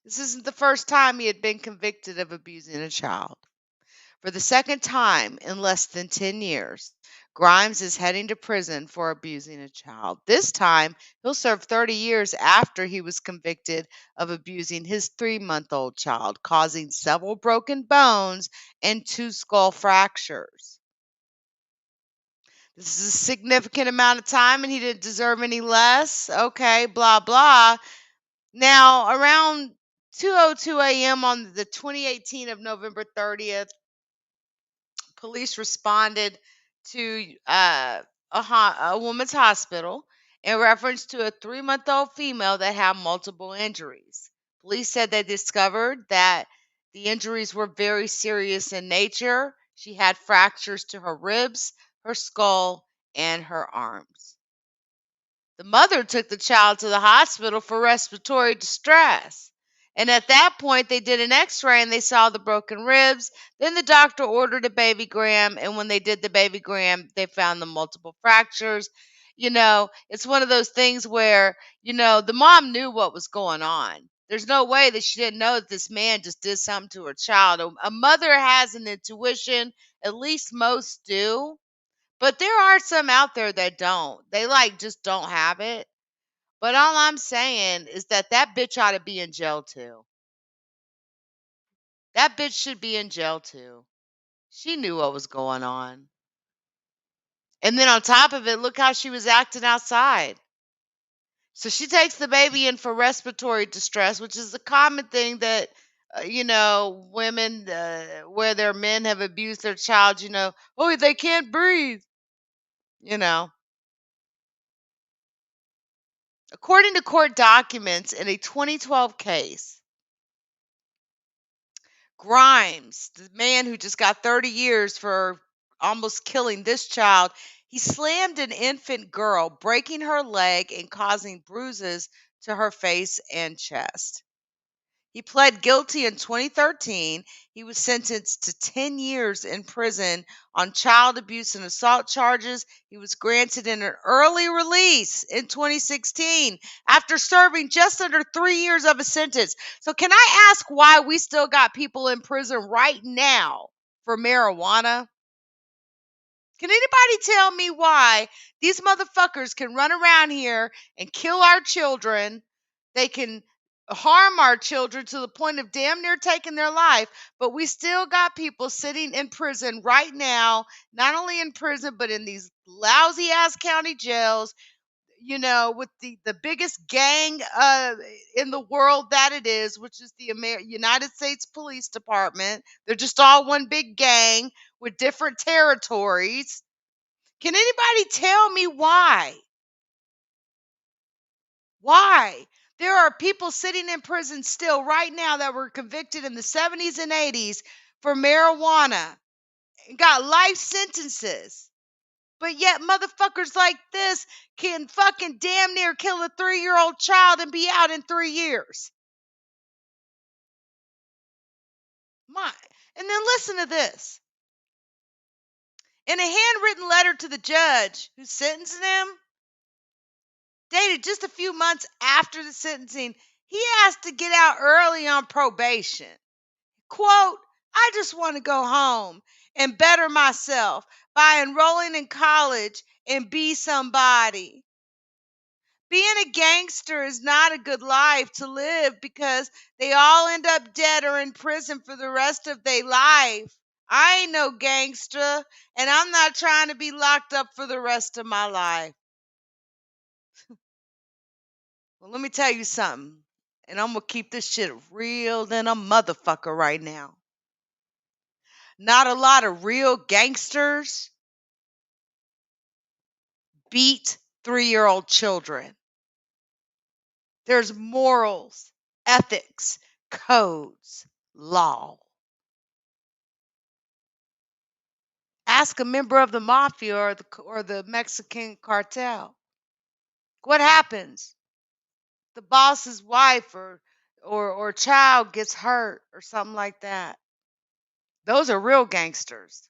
This isn't the first time he had been convicted of abusing a child. For the second time in less than 10 years, Grimes is heading to prison for abusing a child. This time, he'll serve 30 years after he was convicted of abusing his 3-month-old child, causing several broken bones and 2 skull fractures. This is a significant amount of time and he didn't deserve any less. Okay, blah, blah. Now, around 2:02 a.m. on the 2018 of November 30th, police responded to a woman's hospital in reference to a 3-month-old female that had multiple injuries. Police said they discovered that the injuries were very serious in nature. She had fractures to her ribs, her skull, and her arms. The mother took the child to the hospital for respiratory distress. And at that point, they did an x ray and they saw the broken ribs. Then the doctor ordered a babygram. And when they did the babygram, they found the multiple fractures. It's one of those things where, the mom knew what was going on. There's no way that she didn't know that this man just did something to her child. A mother has an intuition, at least most do. But there are some out there that don't. They just don't have it. But all I'm saying is that bitch ought to be in jail too. That bitch should be in jail too. She knew what was going on. And then on top of it, look how she was acting outside. So she takes the baby in for respiratory distress, which is a common thing that, women, where their men have abused their child, oh, they can't breathe, you know. According to court documents in a 2012 case, Grimes, the man who just got 30 years for almost killing this child, he slammed an infant girl, breaking her leg and causing bruises to her face and chest. He pled guilty in 2013. He was sentenced to 10 years in prison on child abuse and assault charges. He was granted an early release in 2016 after serving just under 3 years of a sentence. So, can I ask why we still got people in prison right now for marijuana? Can anybody tell me why these motherfuckers can run around here and kill our children? They can harm our children to the point of damn near taking their life, but we still got people sitting in prison right now, not only in prison, but in these lousy ass county jails, with the biggest gang in the world that it is, which is the United States Police Department. They're just all one big gang with different territories. Can anybody tell me why? Why? There are people sitting in prison still right now that were convicted in the 70s and 80s for marijuana and got life sentences. But yet motherfuckers like this can fucking damn near kill a 3-year-old child and be out in 3 years. And then listen to this. In a handwritten letter to the judge who sentenced him, dated just a few months after the sentencing, he asked to get out early on probation. Quote, I just want to go home and better myself by enrolling in college and be somebody. Being a gangster is not a good life to live because they all end up dead or in prison for the rest of their life. I ain't no gangster, and I'm not trying to be locked up for the rest of my life. Well, let me tell you something, and I'm going to keep this shit real than a motherfucker right now. Not a lot of real gangsters beat 3-year-old children. There's morals, ethics, codes, law. Ask a member of the mafia or the Mexican cartel. What happens? The boss's wife or child gets hurt or something like that. Those are real gangsters.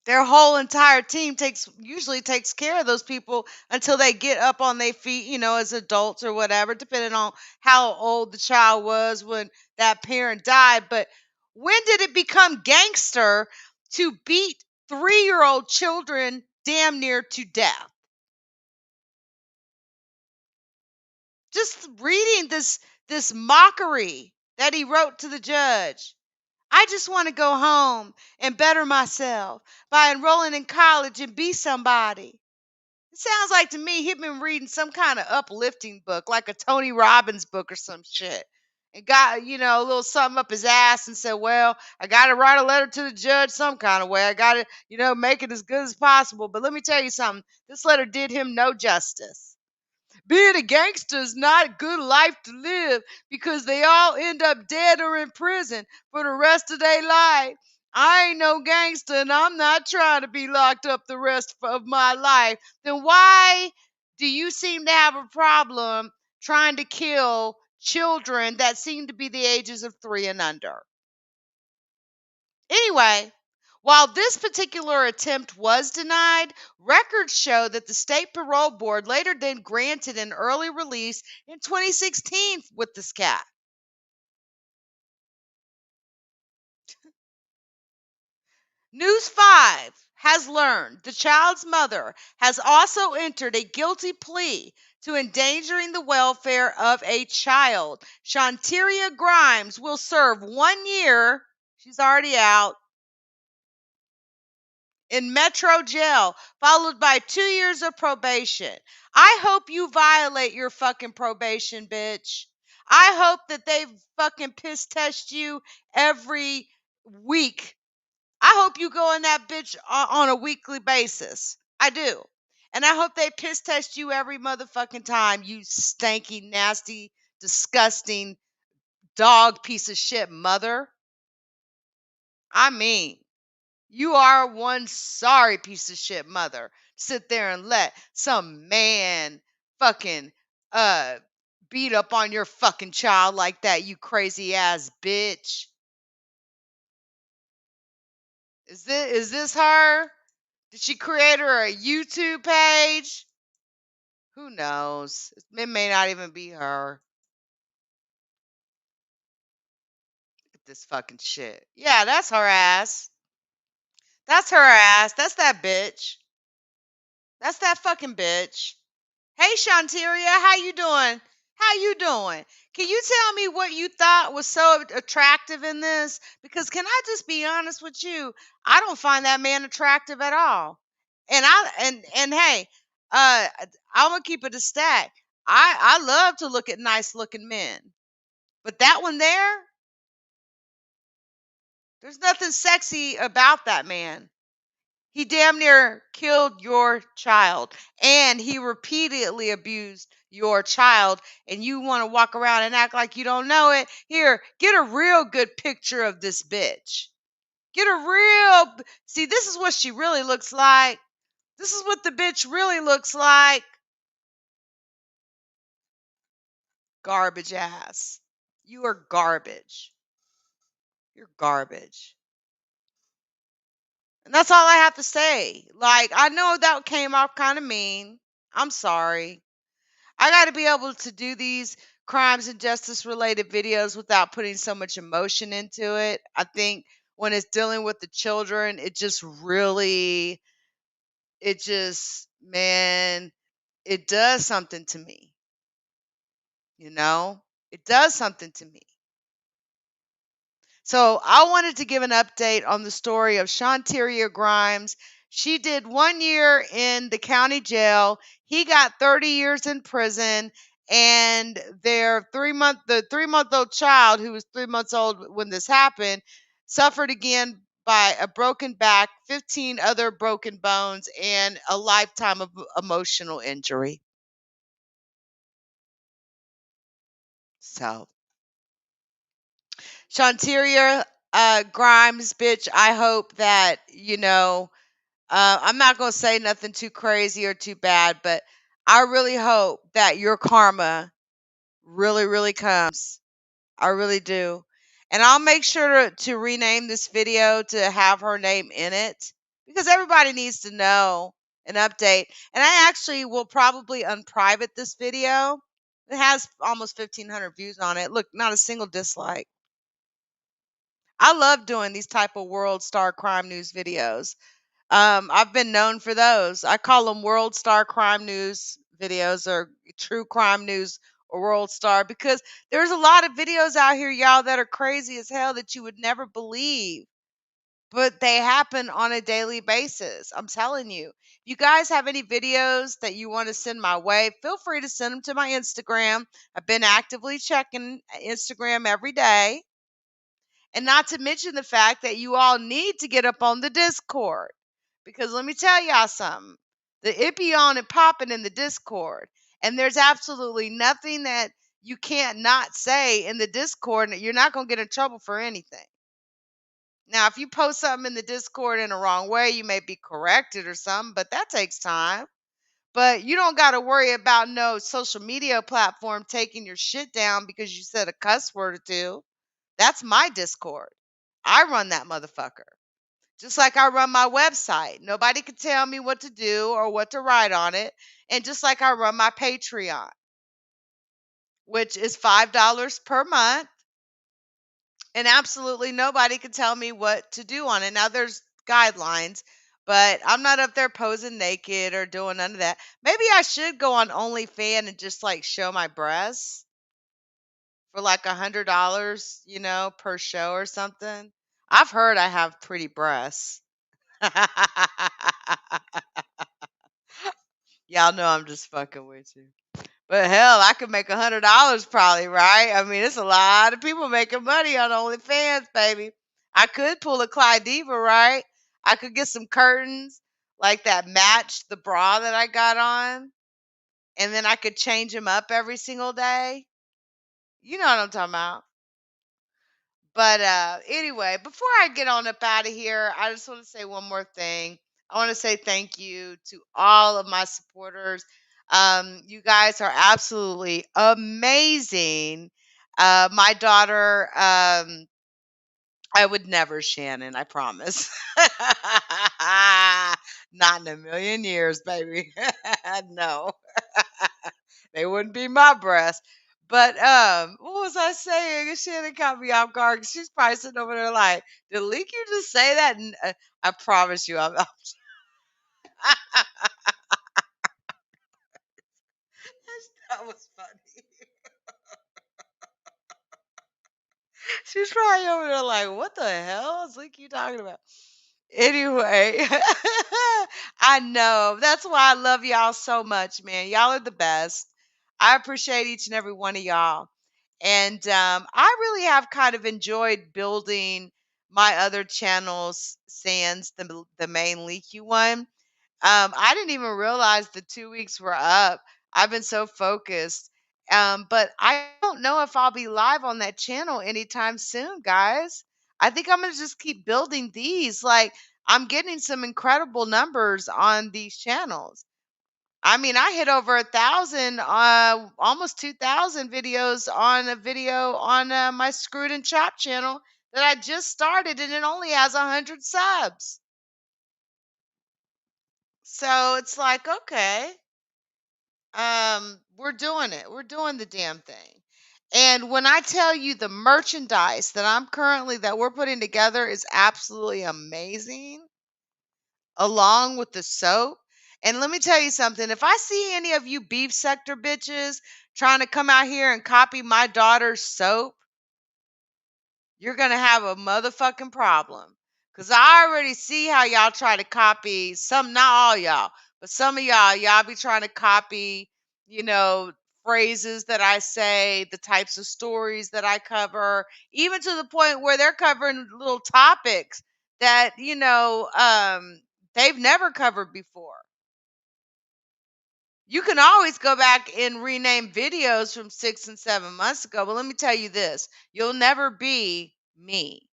Their whole entire team usually takes care of those people until they get up on their feet, as adults or whatever, depending on how old the child was when that parent died. But when did it become gangster to beat 3-year-old children damn near to death? Just reading this mockery that he wrote to the judge. I just want to go home and better myself by enrolling in college and be somebody. It sounds like to me he'd been reading some kind of uplifting book, like a Tony Robbins book or some shit. And got, a little something up his ass and said, well, I got to write a letter to the judge some kind of way. I got to, make it as good as possible. But let me tell you something. This letter did him no justice. Being a gangster is not a good life to live because they all end up dead or in prison for the rest of their life. I ain't no gangster and I'm not trying to be locked up the rest of my life. Then why do you seem to have a problem trying to kill children that seem to be the ages of 3 and under? Anyway, while this particular attempt was denied, records show that the state parole board later then granted an early release in 2016 with this cat. News 5 has learned the child's mother has also entered a guilty plea to endangering the welfare of a child. Shanteria Grimes will serve 1 year, she's already out, in Metro Jail, followed by 2 years of probation. I hope you violate your fucking probation, bitch. I hope that they fucking piss test you every week. I hope you go in that bitch on a weekly basis. I do. And I hope they piss test you every motherfucking time, you stanky, nasty, disgusting dog piece of shit mother. I mean, you are one sorry piece of shit mother. Sit there and let some man fucking beat up on your fucking child like that, you crazy ass bitch. Is this her? Did she create her a YouTube page? Who knows? It may not even be her. Look at this fucking shit. Yeah, that's her ass. That's her ass. That's that bitch. That's that fucking bitch. Hey Shanteria, how you doing? How you doing? Can you tell me what you thought was so attractive in this? Because can I just be honest with you? I don't find that man attractive at all. And hey, I'm gonna keep it a stack. I love to look at nice looking men, but that one there's nothing sexy about that man. He damn near killed your child and he repeatedly abused your child, and you want to walk around and act like you don't know it. Here, get a real good picture of this bitch. Get a real see, this is what she really looks like. This is what the bitch really looks like. Garbage ass. You are garbage. You're garbage. And that's all I have to say. Like, I know that came off kind of mean. I'm sorry. I got to be able to do these crimes and justice related videos without putting so much emotion into it. I think when it's dealing with the children, man, it does something to me. It does something to me. So I wanted to give an update on the story of Shanteria Grimes. She did 1 year in the county jail. He got 30 years in prison. And the 3-month-old child, who was 3 months old when this happened, suffered again by a broken back, 15 other broken bones, and a lifetime of emotional injury. So, Shanteria Grimes, bitch, I hope that, I'm not going to say nothing too crazy or too bad, but I really hope that your karma really, really comes. I really do. And I'll make sure to rename this video to have her name in it because everybody needs to know an update. And I actually will probably unprivate this video. It has almost 1,500 views on it. Look, not a single dislike. I love doing these type of world star crime news videos. I've been known for those. I call them world star crime news videos or true crime news or world star because there's a lot of videos out here, y'all, that are crazy as hell that you would never believe, but they happen on a daily basis. I'm telling you. If you guys have any videos that you want to send my way, feel free to send them to my Instagram. I've been actively checking Instagram every day. And not to mention the fact that you all need to get up on the Discord. Because let me tell y'all something. It be on and popping in the Discord. And there's absolutely nothing that you can't not say in the Discord. And you're not going to get in trouble for anything. Now, if you post something in the Discord in a wrong way, you may be corrected or something, but that takes time. But you don't got to worry about no social media platform taking your shit down because you said a cuss word or two. That's my Discord. I run that motherfucker. Just like I run my website. Nobody can tell me what to do or what to write on it. And just like I run my Patreon, which is $5 per month. And absolutely nobody can tell me what to do on it. Now there's guidelines, but I'm not up there posing naked or doing none of that. Maybe I should go on OnlyFans and just like show my breasts for like $100, per show or something. I've heard I have pretty breasts. Y'all know I'm just fucking with you. But hell, I could make $100 probably, right? I mean, it's a lot of people making money on OnlyFans, baby. I could pull a Clyde Diva, right? I could get some curtains like that match the bra that I got on, and then I could change them up every single day. You know what I'm talking about. But anyway, before I get on up out of here, I just want to say one more thing. I want to say thank you to all of my supporters. You guys are absolutely amazing. My daughter, I would never, Shannon, I promise. Not in a million years, baby. No. They wouldn't be my breasts. But what was I saying? Shannon caught me off guard. She's probably sitting over there like, did LeakYou just say that? And I promise you, that was funny. She's probably over there like, what the hell is LeakYou talking about? Anyway, I know. That's why I love y'all so much, man. Y'all are the best. I appreciate each and every one of y'all. And I really have kind of enjoyed building my other channels, sans the main LeakYou one. I didn't even realize the 2 weeks were up. I've been so focused. But I don't know if I'll be live on that channel anytime soon, guys. I think I'm gonna just keep building these. Like I'm getting some incredible numbers on these channels. I mean, I hit over 1,000, almost 2,000 videos on a video on my Screwed and Chopped channel that I just started, and it only has 100 subs. So it's like, okay, we're doing it. We're doing the damn thing. And when I tell you the merchandise that we're putting together is absolutely amazing, along with the soap. And let me tell you something. If I see any of you beef sector bitches trying to come out here and copy my daughter's soap, you're going to have a motherfucking problem. Because I already see how y'all try to copy some, not all y'all, but some of y'all be trying to copy, you know, phrases that I say, the types of stories that I cover, even to the point where they're covering little topics that, they've never covered before. You can always go back and rename videos from 6 and 7 months ago, but let me tell you this, you'll never be me.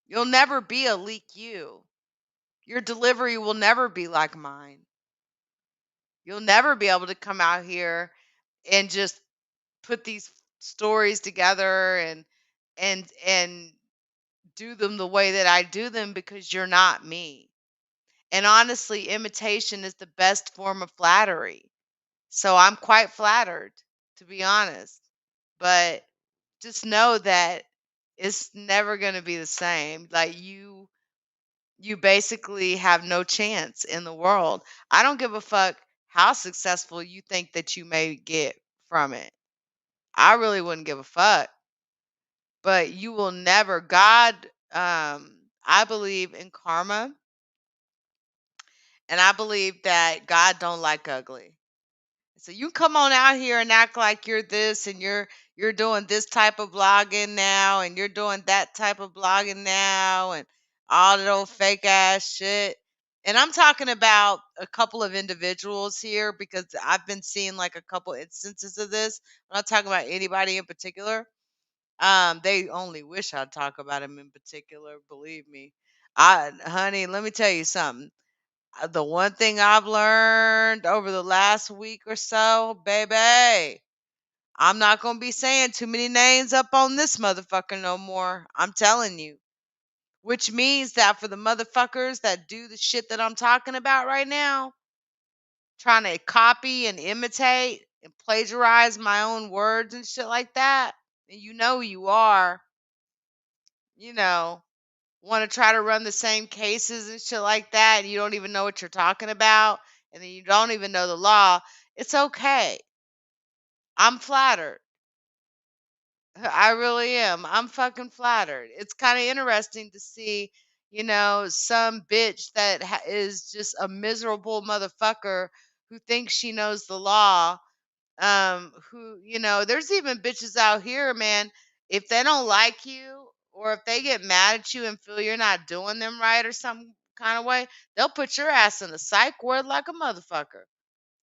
You'll never be a LeakYou. Your delivery will never be like mine. You'll never be able to come out here and just put these stories together and do them the way that I do them because you're not me. And honestly, imitation is the best form of flattery. So I'm quite flattered, to be honest. But just know that it's never going to be the same. Like you basically have no chance in the world. I don't give a fuck how successful you think that you may get from it. I really wouldn't give a fuck. But you will never God I believe in karma, and I believe that God don't like ugly. So you come on out here and act like you're this and you're doing this type of blogging now and you're doing that type of blogging now and all that old fake ass shit. And I'm talking about a couple of individuals here because I've been seeing like a couple instances of this. I'm not talking about anybody in particular. They only wish I'd talk about him in particular, believe me. Honey, let me tell you something. The one thing I've learned over the last week or so, baby, I'm not going to be saying too many names up on this motherfucker no more. I'm telling you. Which means that for the motherfuckers that do the shit that I'm talking about right now, trying to copy and imitate and plagiarize my own words and shit like that, and you know you are, you know, want to try to run the same cases and shit like that, and you don't even know what you're talking about, and then you don't even know the law, it's okay. I'm flattered. I really am. I'm fucking flattered. It's kind of interesting to see, some bitch that is just a miserable motherfucker who thinks she knows the law. There's even bitches out here, man. If they don't like you or if they get mad at you and feel you're not doing them right or some kind of way, they'll put your ass in a psych ward like a motherfucker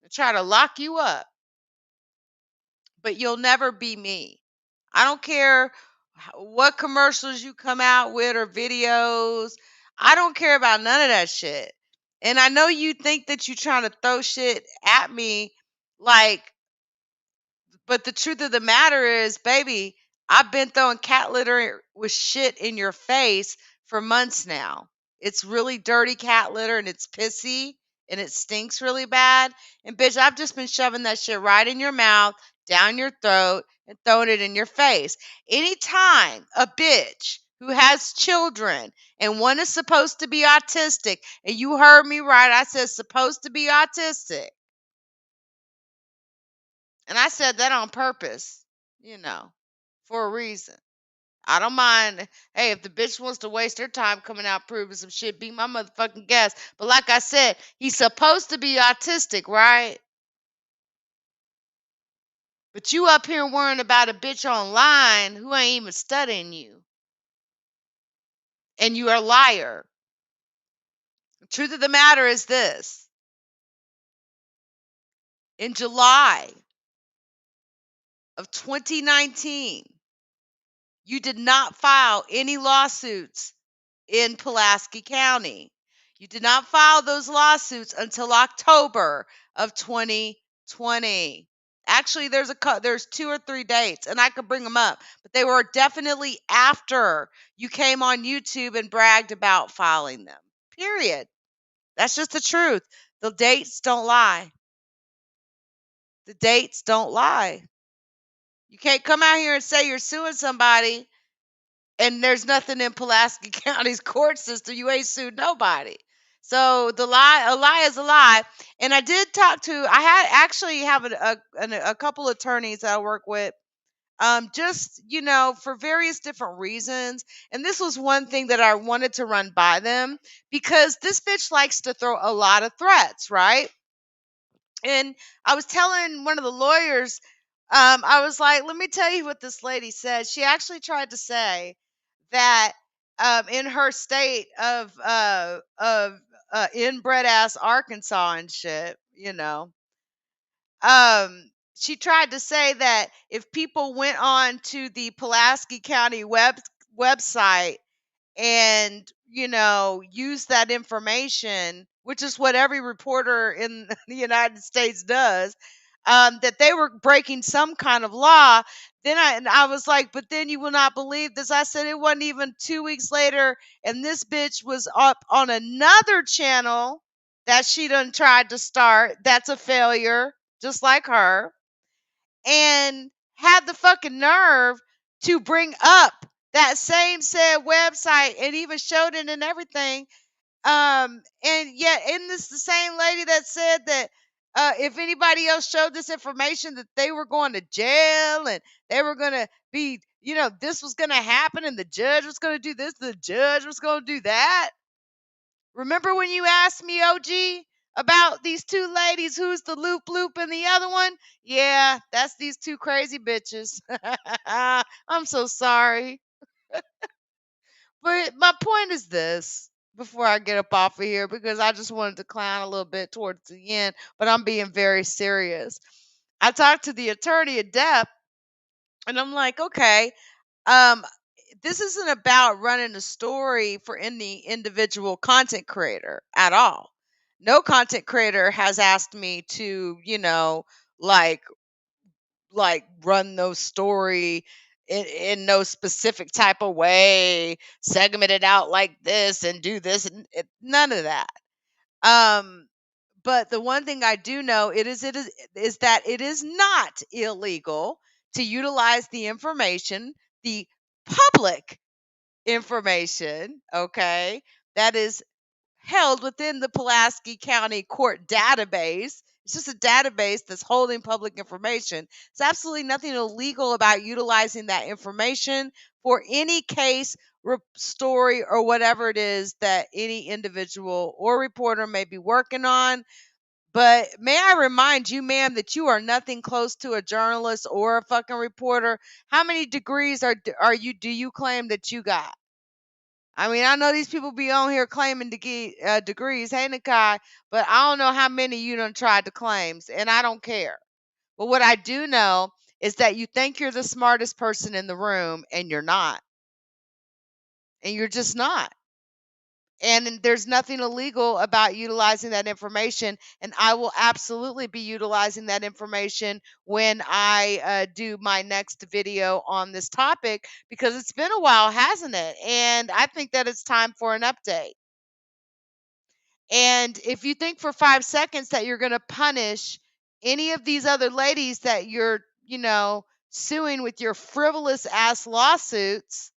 and try to lock you up. But you'll never be me. I don't care what commercials you come out with or videos. I don't care about none of that shit. And I know you think that you're trying to throw shit at me like, but the truth of the matter is, baby, I've been throwing cat litter with shit in your face for months now. It's really dirty cat litter and it's pissy and it stinks really bad. And bitch, I've just been shoving that shit right in your mouth, down your throat, and throwing it in your face. Anytime a bitch who has children and one is supposed to be autistic, and you heard me right, I said supposed to be autistic. And I said that on purpose, for a reason. I don't mind. Hey, if the bitch wants to waste her time coming out proving some shit, be my motherfucking guest. But like I said, he's supposed to be autistic, right? But you up here worrying about a bitch online who ain't even studying you. And you are a liar. The truth of the matter is this. In July of 2019, you did not file any lawsuits in Pulaski County. You did not file those lawsuits until October of 2020. Actually, there's 2 or 3 dates, and I could bring them up, but they were definitely after you came on YouTube and bragged about filing them. Period. That's just the truth. The dates don't lie. The dates don't lie. You can't come out here and say you're suing somebody and there's nothing in Pulaski County's court system. You ain't sued nobody. So a lie is a lie. And I did talk to, I had actually have a couple attorneys that I work with, just, for various different reasons. And this was one thing that I wanted to run by them because this bitch likes to throw a lot of threats, right? And I was telling one of the lawyers, I was like, let me tell you what this lady said. She actually tried to say that in her state of inbred ass Arkansas and shit, she tried to say that if people went on to the Pulaski County website and use that information, which is what every reporter in the United States does, that they were breaking some kind of law I was like, but then you will not believe this. I said it wasn't even 2 weeks later, and this bitch was up on another channel that she done tried to start. That's a failure, just like her, and had the fucking nerve to bring up that same said website and even showed it and everything. And yet, isn't this the same lady that said that if anybody else showed this information, that they were going to jail and they were going to be, this was going to happen and the judge was going to do this, the judge was going to do that? Remember when you asked me, OG, about these two ladies, who's the loop loop and the other one? Yeah, that's these two crazy bitches. I'm so sorry. But my point is this, before I get up off of here, because I just wanted to clown a little bit towards the end, but I'm being very serious. I talked to the attorney at depth, and I'm like, okay, um, this isn't about running a story for any individual content creator at all. No content creator has asked me to, like run no story in no specific type of way, segment it out like this and do this, and none of that. But the one thing I do know is that it is not illegal to utilize the information, the public information, okay, that is held within the Pulaski County Court database. It's just a database that's holding public information. It's absolutely nothing illegal about utilizing that information for any case, story, or whatever it is that any individual or reporter may be working on. But may I remind you, ma'am, that you are nothing close to a journalist or a fucking reporter. How many degrees do you claim that you got? I mean, I know these people be on here claiming degrees, hey Nakai, but I don't know how many you done tried to claim, and I don't care. But what I do know is that you think you're the smartest person in the room, and you're not. And you're just not. And there's nothing illegal about utilizing that information. And I will absolutely be utilizing that information when I do my next video on this topic, because it's been a while, hasn't it? And I think that it's time for an update. And if you think for 5 seconds that you're going to punish any of these other ladies that you're, suing with your frivolous ass lawsuits,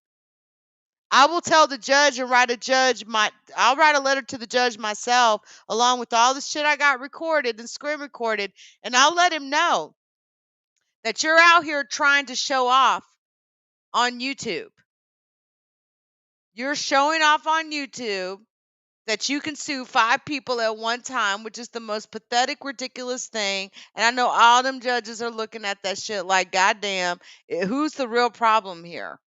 I will tell the judge and I'll write a letter to the judge myself, along with all the shit I got recorded and screen recorded, and I'll let him know that you're out here trying to show off on YouTube. You're showing off on YouTube that you can sue 5 people at one time, which is the most pathetic, ridiculous thing. And I know all them judges are looking at that shit like, goddamn, who's the real problem here?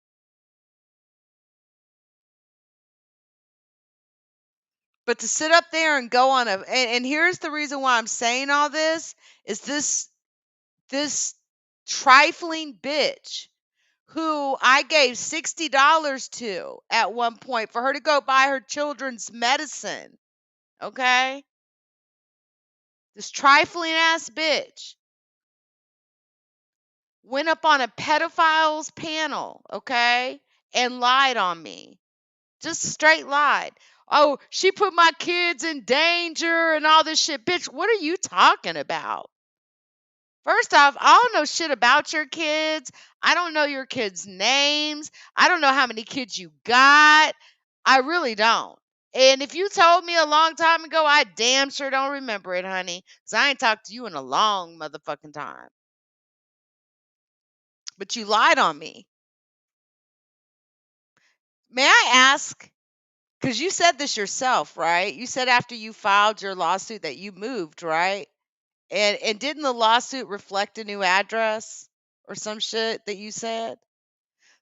But to sit up there and go on and here's the reason why I'm saying all this, is this trifling bitch who I gave $60 to at one point for her to go buy her children's medicine. Okay? This trifling ass bitch went up on a pedophiles panel, okay, and lied on me. Just straight lied. Oh, she put my kids in danger and all this shit. Bitch, what are you talking about? First off, I don't know shit about your kids. I don't know your kids' names. I don't know how many kids you got. I really don't. And if you told me a long time ago, I damn sure don't remember it, honey. Because I ain't talked to you in a long motherfucking time. But you lied on me. May I ask, because you said this yourself, right? You said after you filed your lawsuit that you moved, right? And didn't the lawsuit reflect a new address or some shit that you said?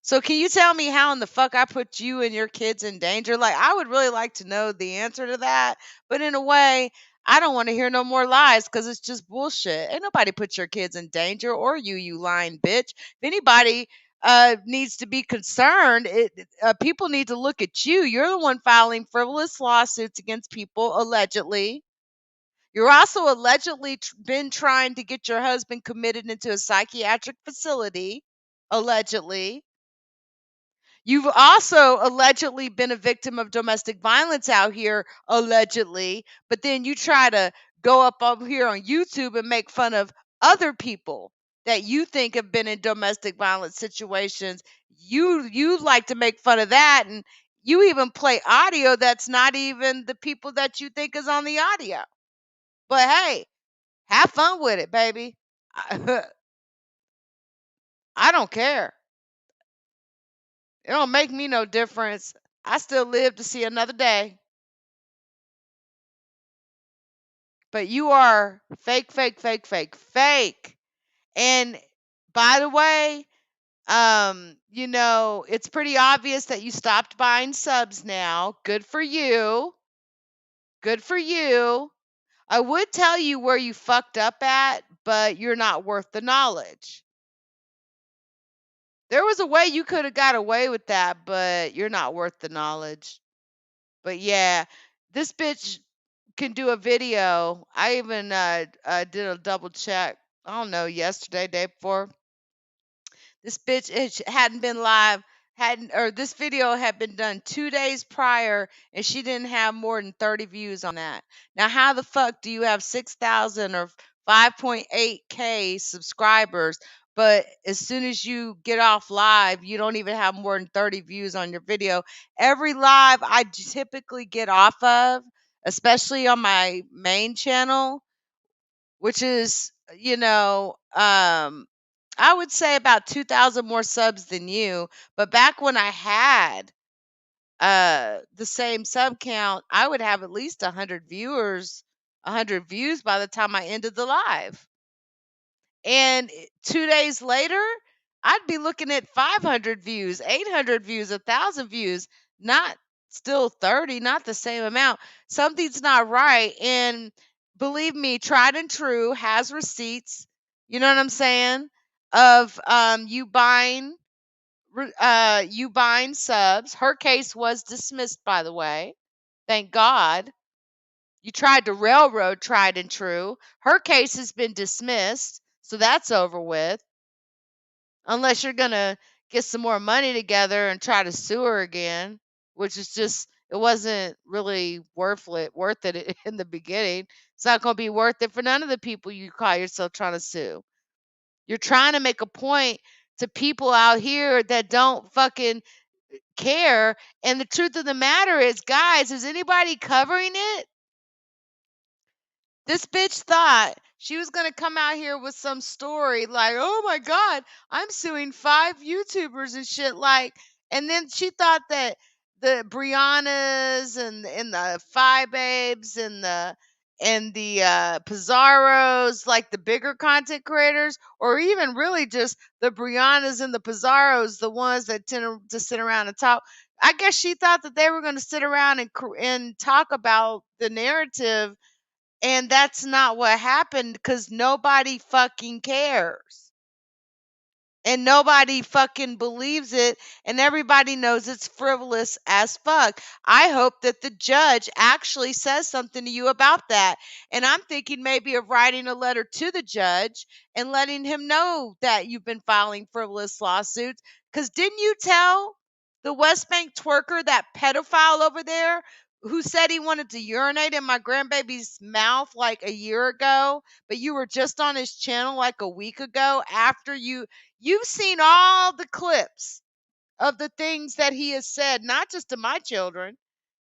So can you tell me how in the fuck I put you and your kids in danger? Like, I would really like to know the answer to that. But in a way, I don't want to hear no more lies, because it's just bullshit. Ain't nobody put your kids in danger, or you lying bitch. If anybody needs to be concerned, people need to look at you. You're the one filing frivolous lawsuits against people, allegedly. You're also allegedly been trying to get your husband committed into a psychiatric facility. allegedly. You've also allegedly been a victim of domestic violence out here, allegedly, but then you try to go up here on YouTube and make fun of other people that you think have been in domestic violence situations. You like to make fun of that, and you even play audio that's not even the people that you think is on the audio. But hey, have fun with it, baby. I don't care. It don't make me no difference. I still live to see another day. But you are fake, fake, fake, fake, fake. And by the way, it's pretty obvious that you stopped buying subs now. Good for you. Good for you. I would tell you where you fucked up at, but you're not worth the knowledge. There was a way you could have got away with that, but you're not worth the knowledge. But yeah, this bitch can do a video. I even did a double check. I don't know, yesterday, day before. This bitch it hadn't been live, hadn't or this video had been done 2 days prior, and she didn't have more than 30 views on that. Now, how the fuck do you have 6,000 or 5.8K subscribers, but as soon as you get off live, you don't even have more than 30 views on your video? Every live I typically get off of, especially on my main channel, which is, I would say about 2,000 more subs than you. But back when I had the same sub count, I would have at least 100 viewers, 100 views by the time I ended the live. And 2 days later, I'd be looking at 500 views, 800 views, 1,000 views, not still 30, not the same amount. Something's not right. And believe me, tried and true has receipts. You know what I'm saying? Of you buying subs. Her case was dismissed, by the way. Thank God. You tried to railroad tried and true. Her case has been dismissed, so that's over with. Unless you're going to get some more money together and try to sue her again, which is just, it wasn't really worth it in the beginning. It's not going to be worth it for none of the people you call yourself trying to sue. You're trying to make a point to people out here that don't fucking care. And the truth of the matter is, guys, is anybody covering it? This bitch thought she was going to come out here with some story like, oh my God, I'm suing 5 YouTubers and shit. And then she thought that the Briannas and the Phi Babes and the Pizarros, like the bigger content creators, or even really just the Briannas and the Pizarros, the ones that tend to sit around and talk. I guess she thought that they were going to sit around and talk about the narrative, and that's not what happened, because nobody fucking cares. And nobody fucking believes it, and everybody knows it's frivolous as fuck. I hope that the judge actually says something to you about that. And I'm thinking maybe of writing a letter to the judge and letting him know that you've been filing frivolous lawsuits. Because didn't you tell the West Bank twerker, that pedophile over there, who said he wanted to urinate in my grandbaby's mouth like a year ago, but you were just on his channel like a week ago after you've seen all the clips of the things that he has said, not just to my children.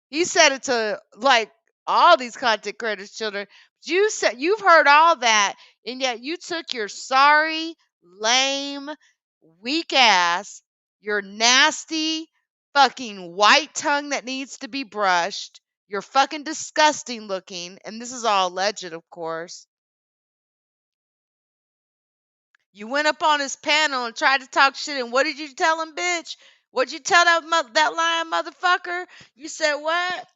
He said it to like all these content creators' children. You've heard all that, and yet you took your sorry, lame, weak ass, your nasty, fucking white tongue that needs to be brushed. You're fucking disgusting looking, and this is all alleged, of course. You went up on his panel and tried to talk shit, and what did you tell him, bitch? What'd you tell that lying motherfucker? You said what?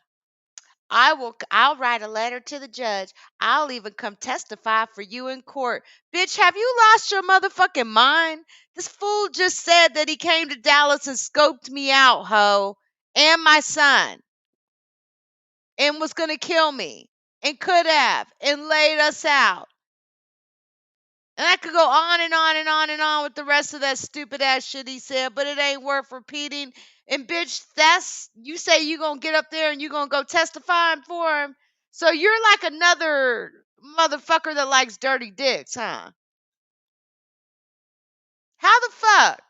I'll write a letter to the judge. I'll even come testify for you in court. Bitch, have you lost your motherfucking mind? This fool just said that he came to Dallas and scoped me out, ho, and my son, and was gonna kill me, and could have, and laid us out. And I could go on and on and on and on with the rest of that stupid ass shit he said, but it ain't worth repeating. And bitch, that's you say you gonna get up there and you gonna go testifying for him. So you're like another motherfucker that likes dirty dicks, huh? How the fuck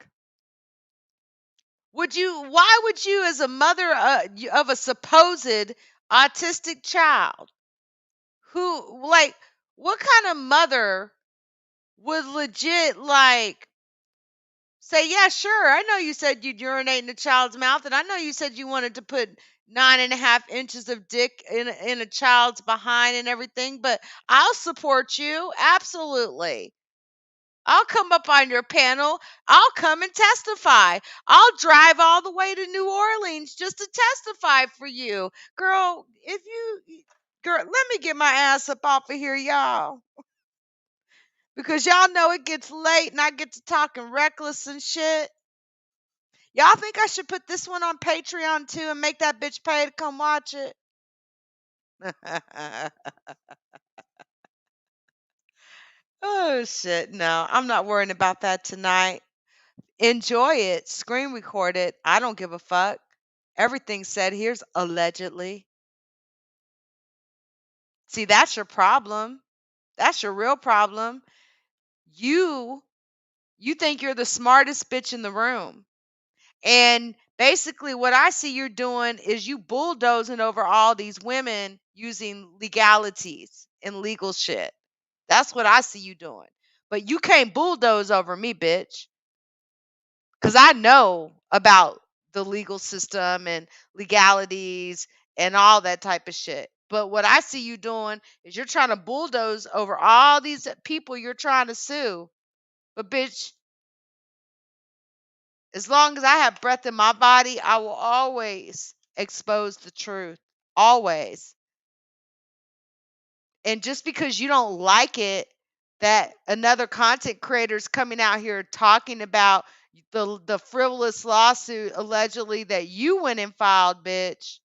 would you? Why would you, as a mother of a supposed autistic child, who like, what kind of mother would legit like say, yeah, sure. I know you said you'd urinate in a child's mouth, and I know you said you wanted to put 9.5 inches of dick in a child's behind and everything, but I'll support you. Absolutely. I'll come up on your panel. I'll come and testify. I'll drive all the way to New Orleans just to testify for you. Girl, girl, let me get my ass up off of here, y'all. Because y'all know it gets late and I get to talking reckless and shit. Y'all think I should put this one on Patreon too and make that bitch pay to come watch it? Oh shit, no. I'm not worrying about that tonight. Enjoy it. Screen record it. I don't give a fuck. Everything said here's allegedly. See, that's your problem. That's your real problem. You you think you're the smartest bitch in the room. And basically, what I see you're doing is you bulldozing over all these women using legalities and legal shit. That's what I see you doing. But you can't bulldoze over me, bitch. Because I know about the legal system and legalities and all that type of shit. But what I see you doing is you're trying to bulldoze over all these people you're trying to sue. But, bitch, as long as I have breath in my body, I will always expose the truth. Always. And just because you don't like it, that another content creator is coming out here talking about the frivolous lawsuit allegedly that you went and filed, bitch.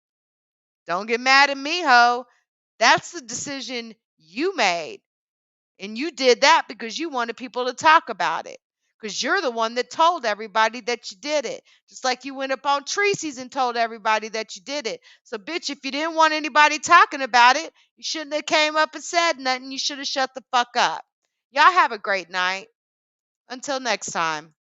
Don't get mad at me, ho. That's the decision you made. And you did that because you wanted people to talk about it. Because you're the one that told everybody that you did it. Just like you went up on Tracy's and told everybody that you did it. So, bitch, if you didn't want anybody talking about it, you shouldn't have came up and said nothing. You should have shut the fuck up. Y'all have a great night. Until next time.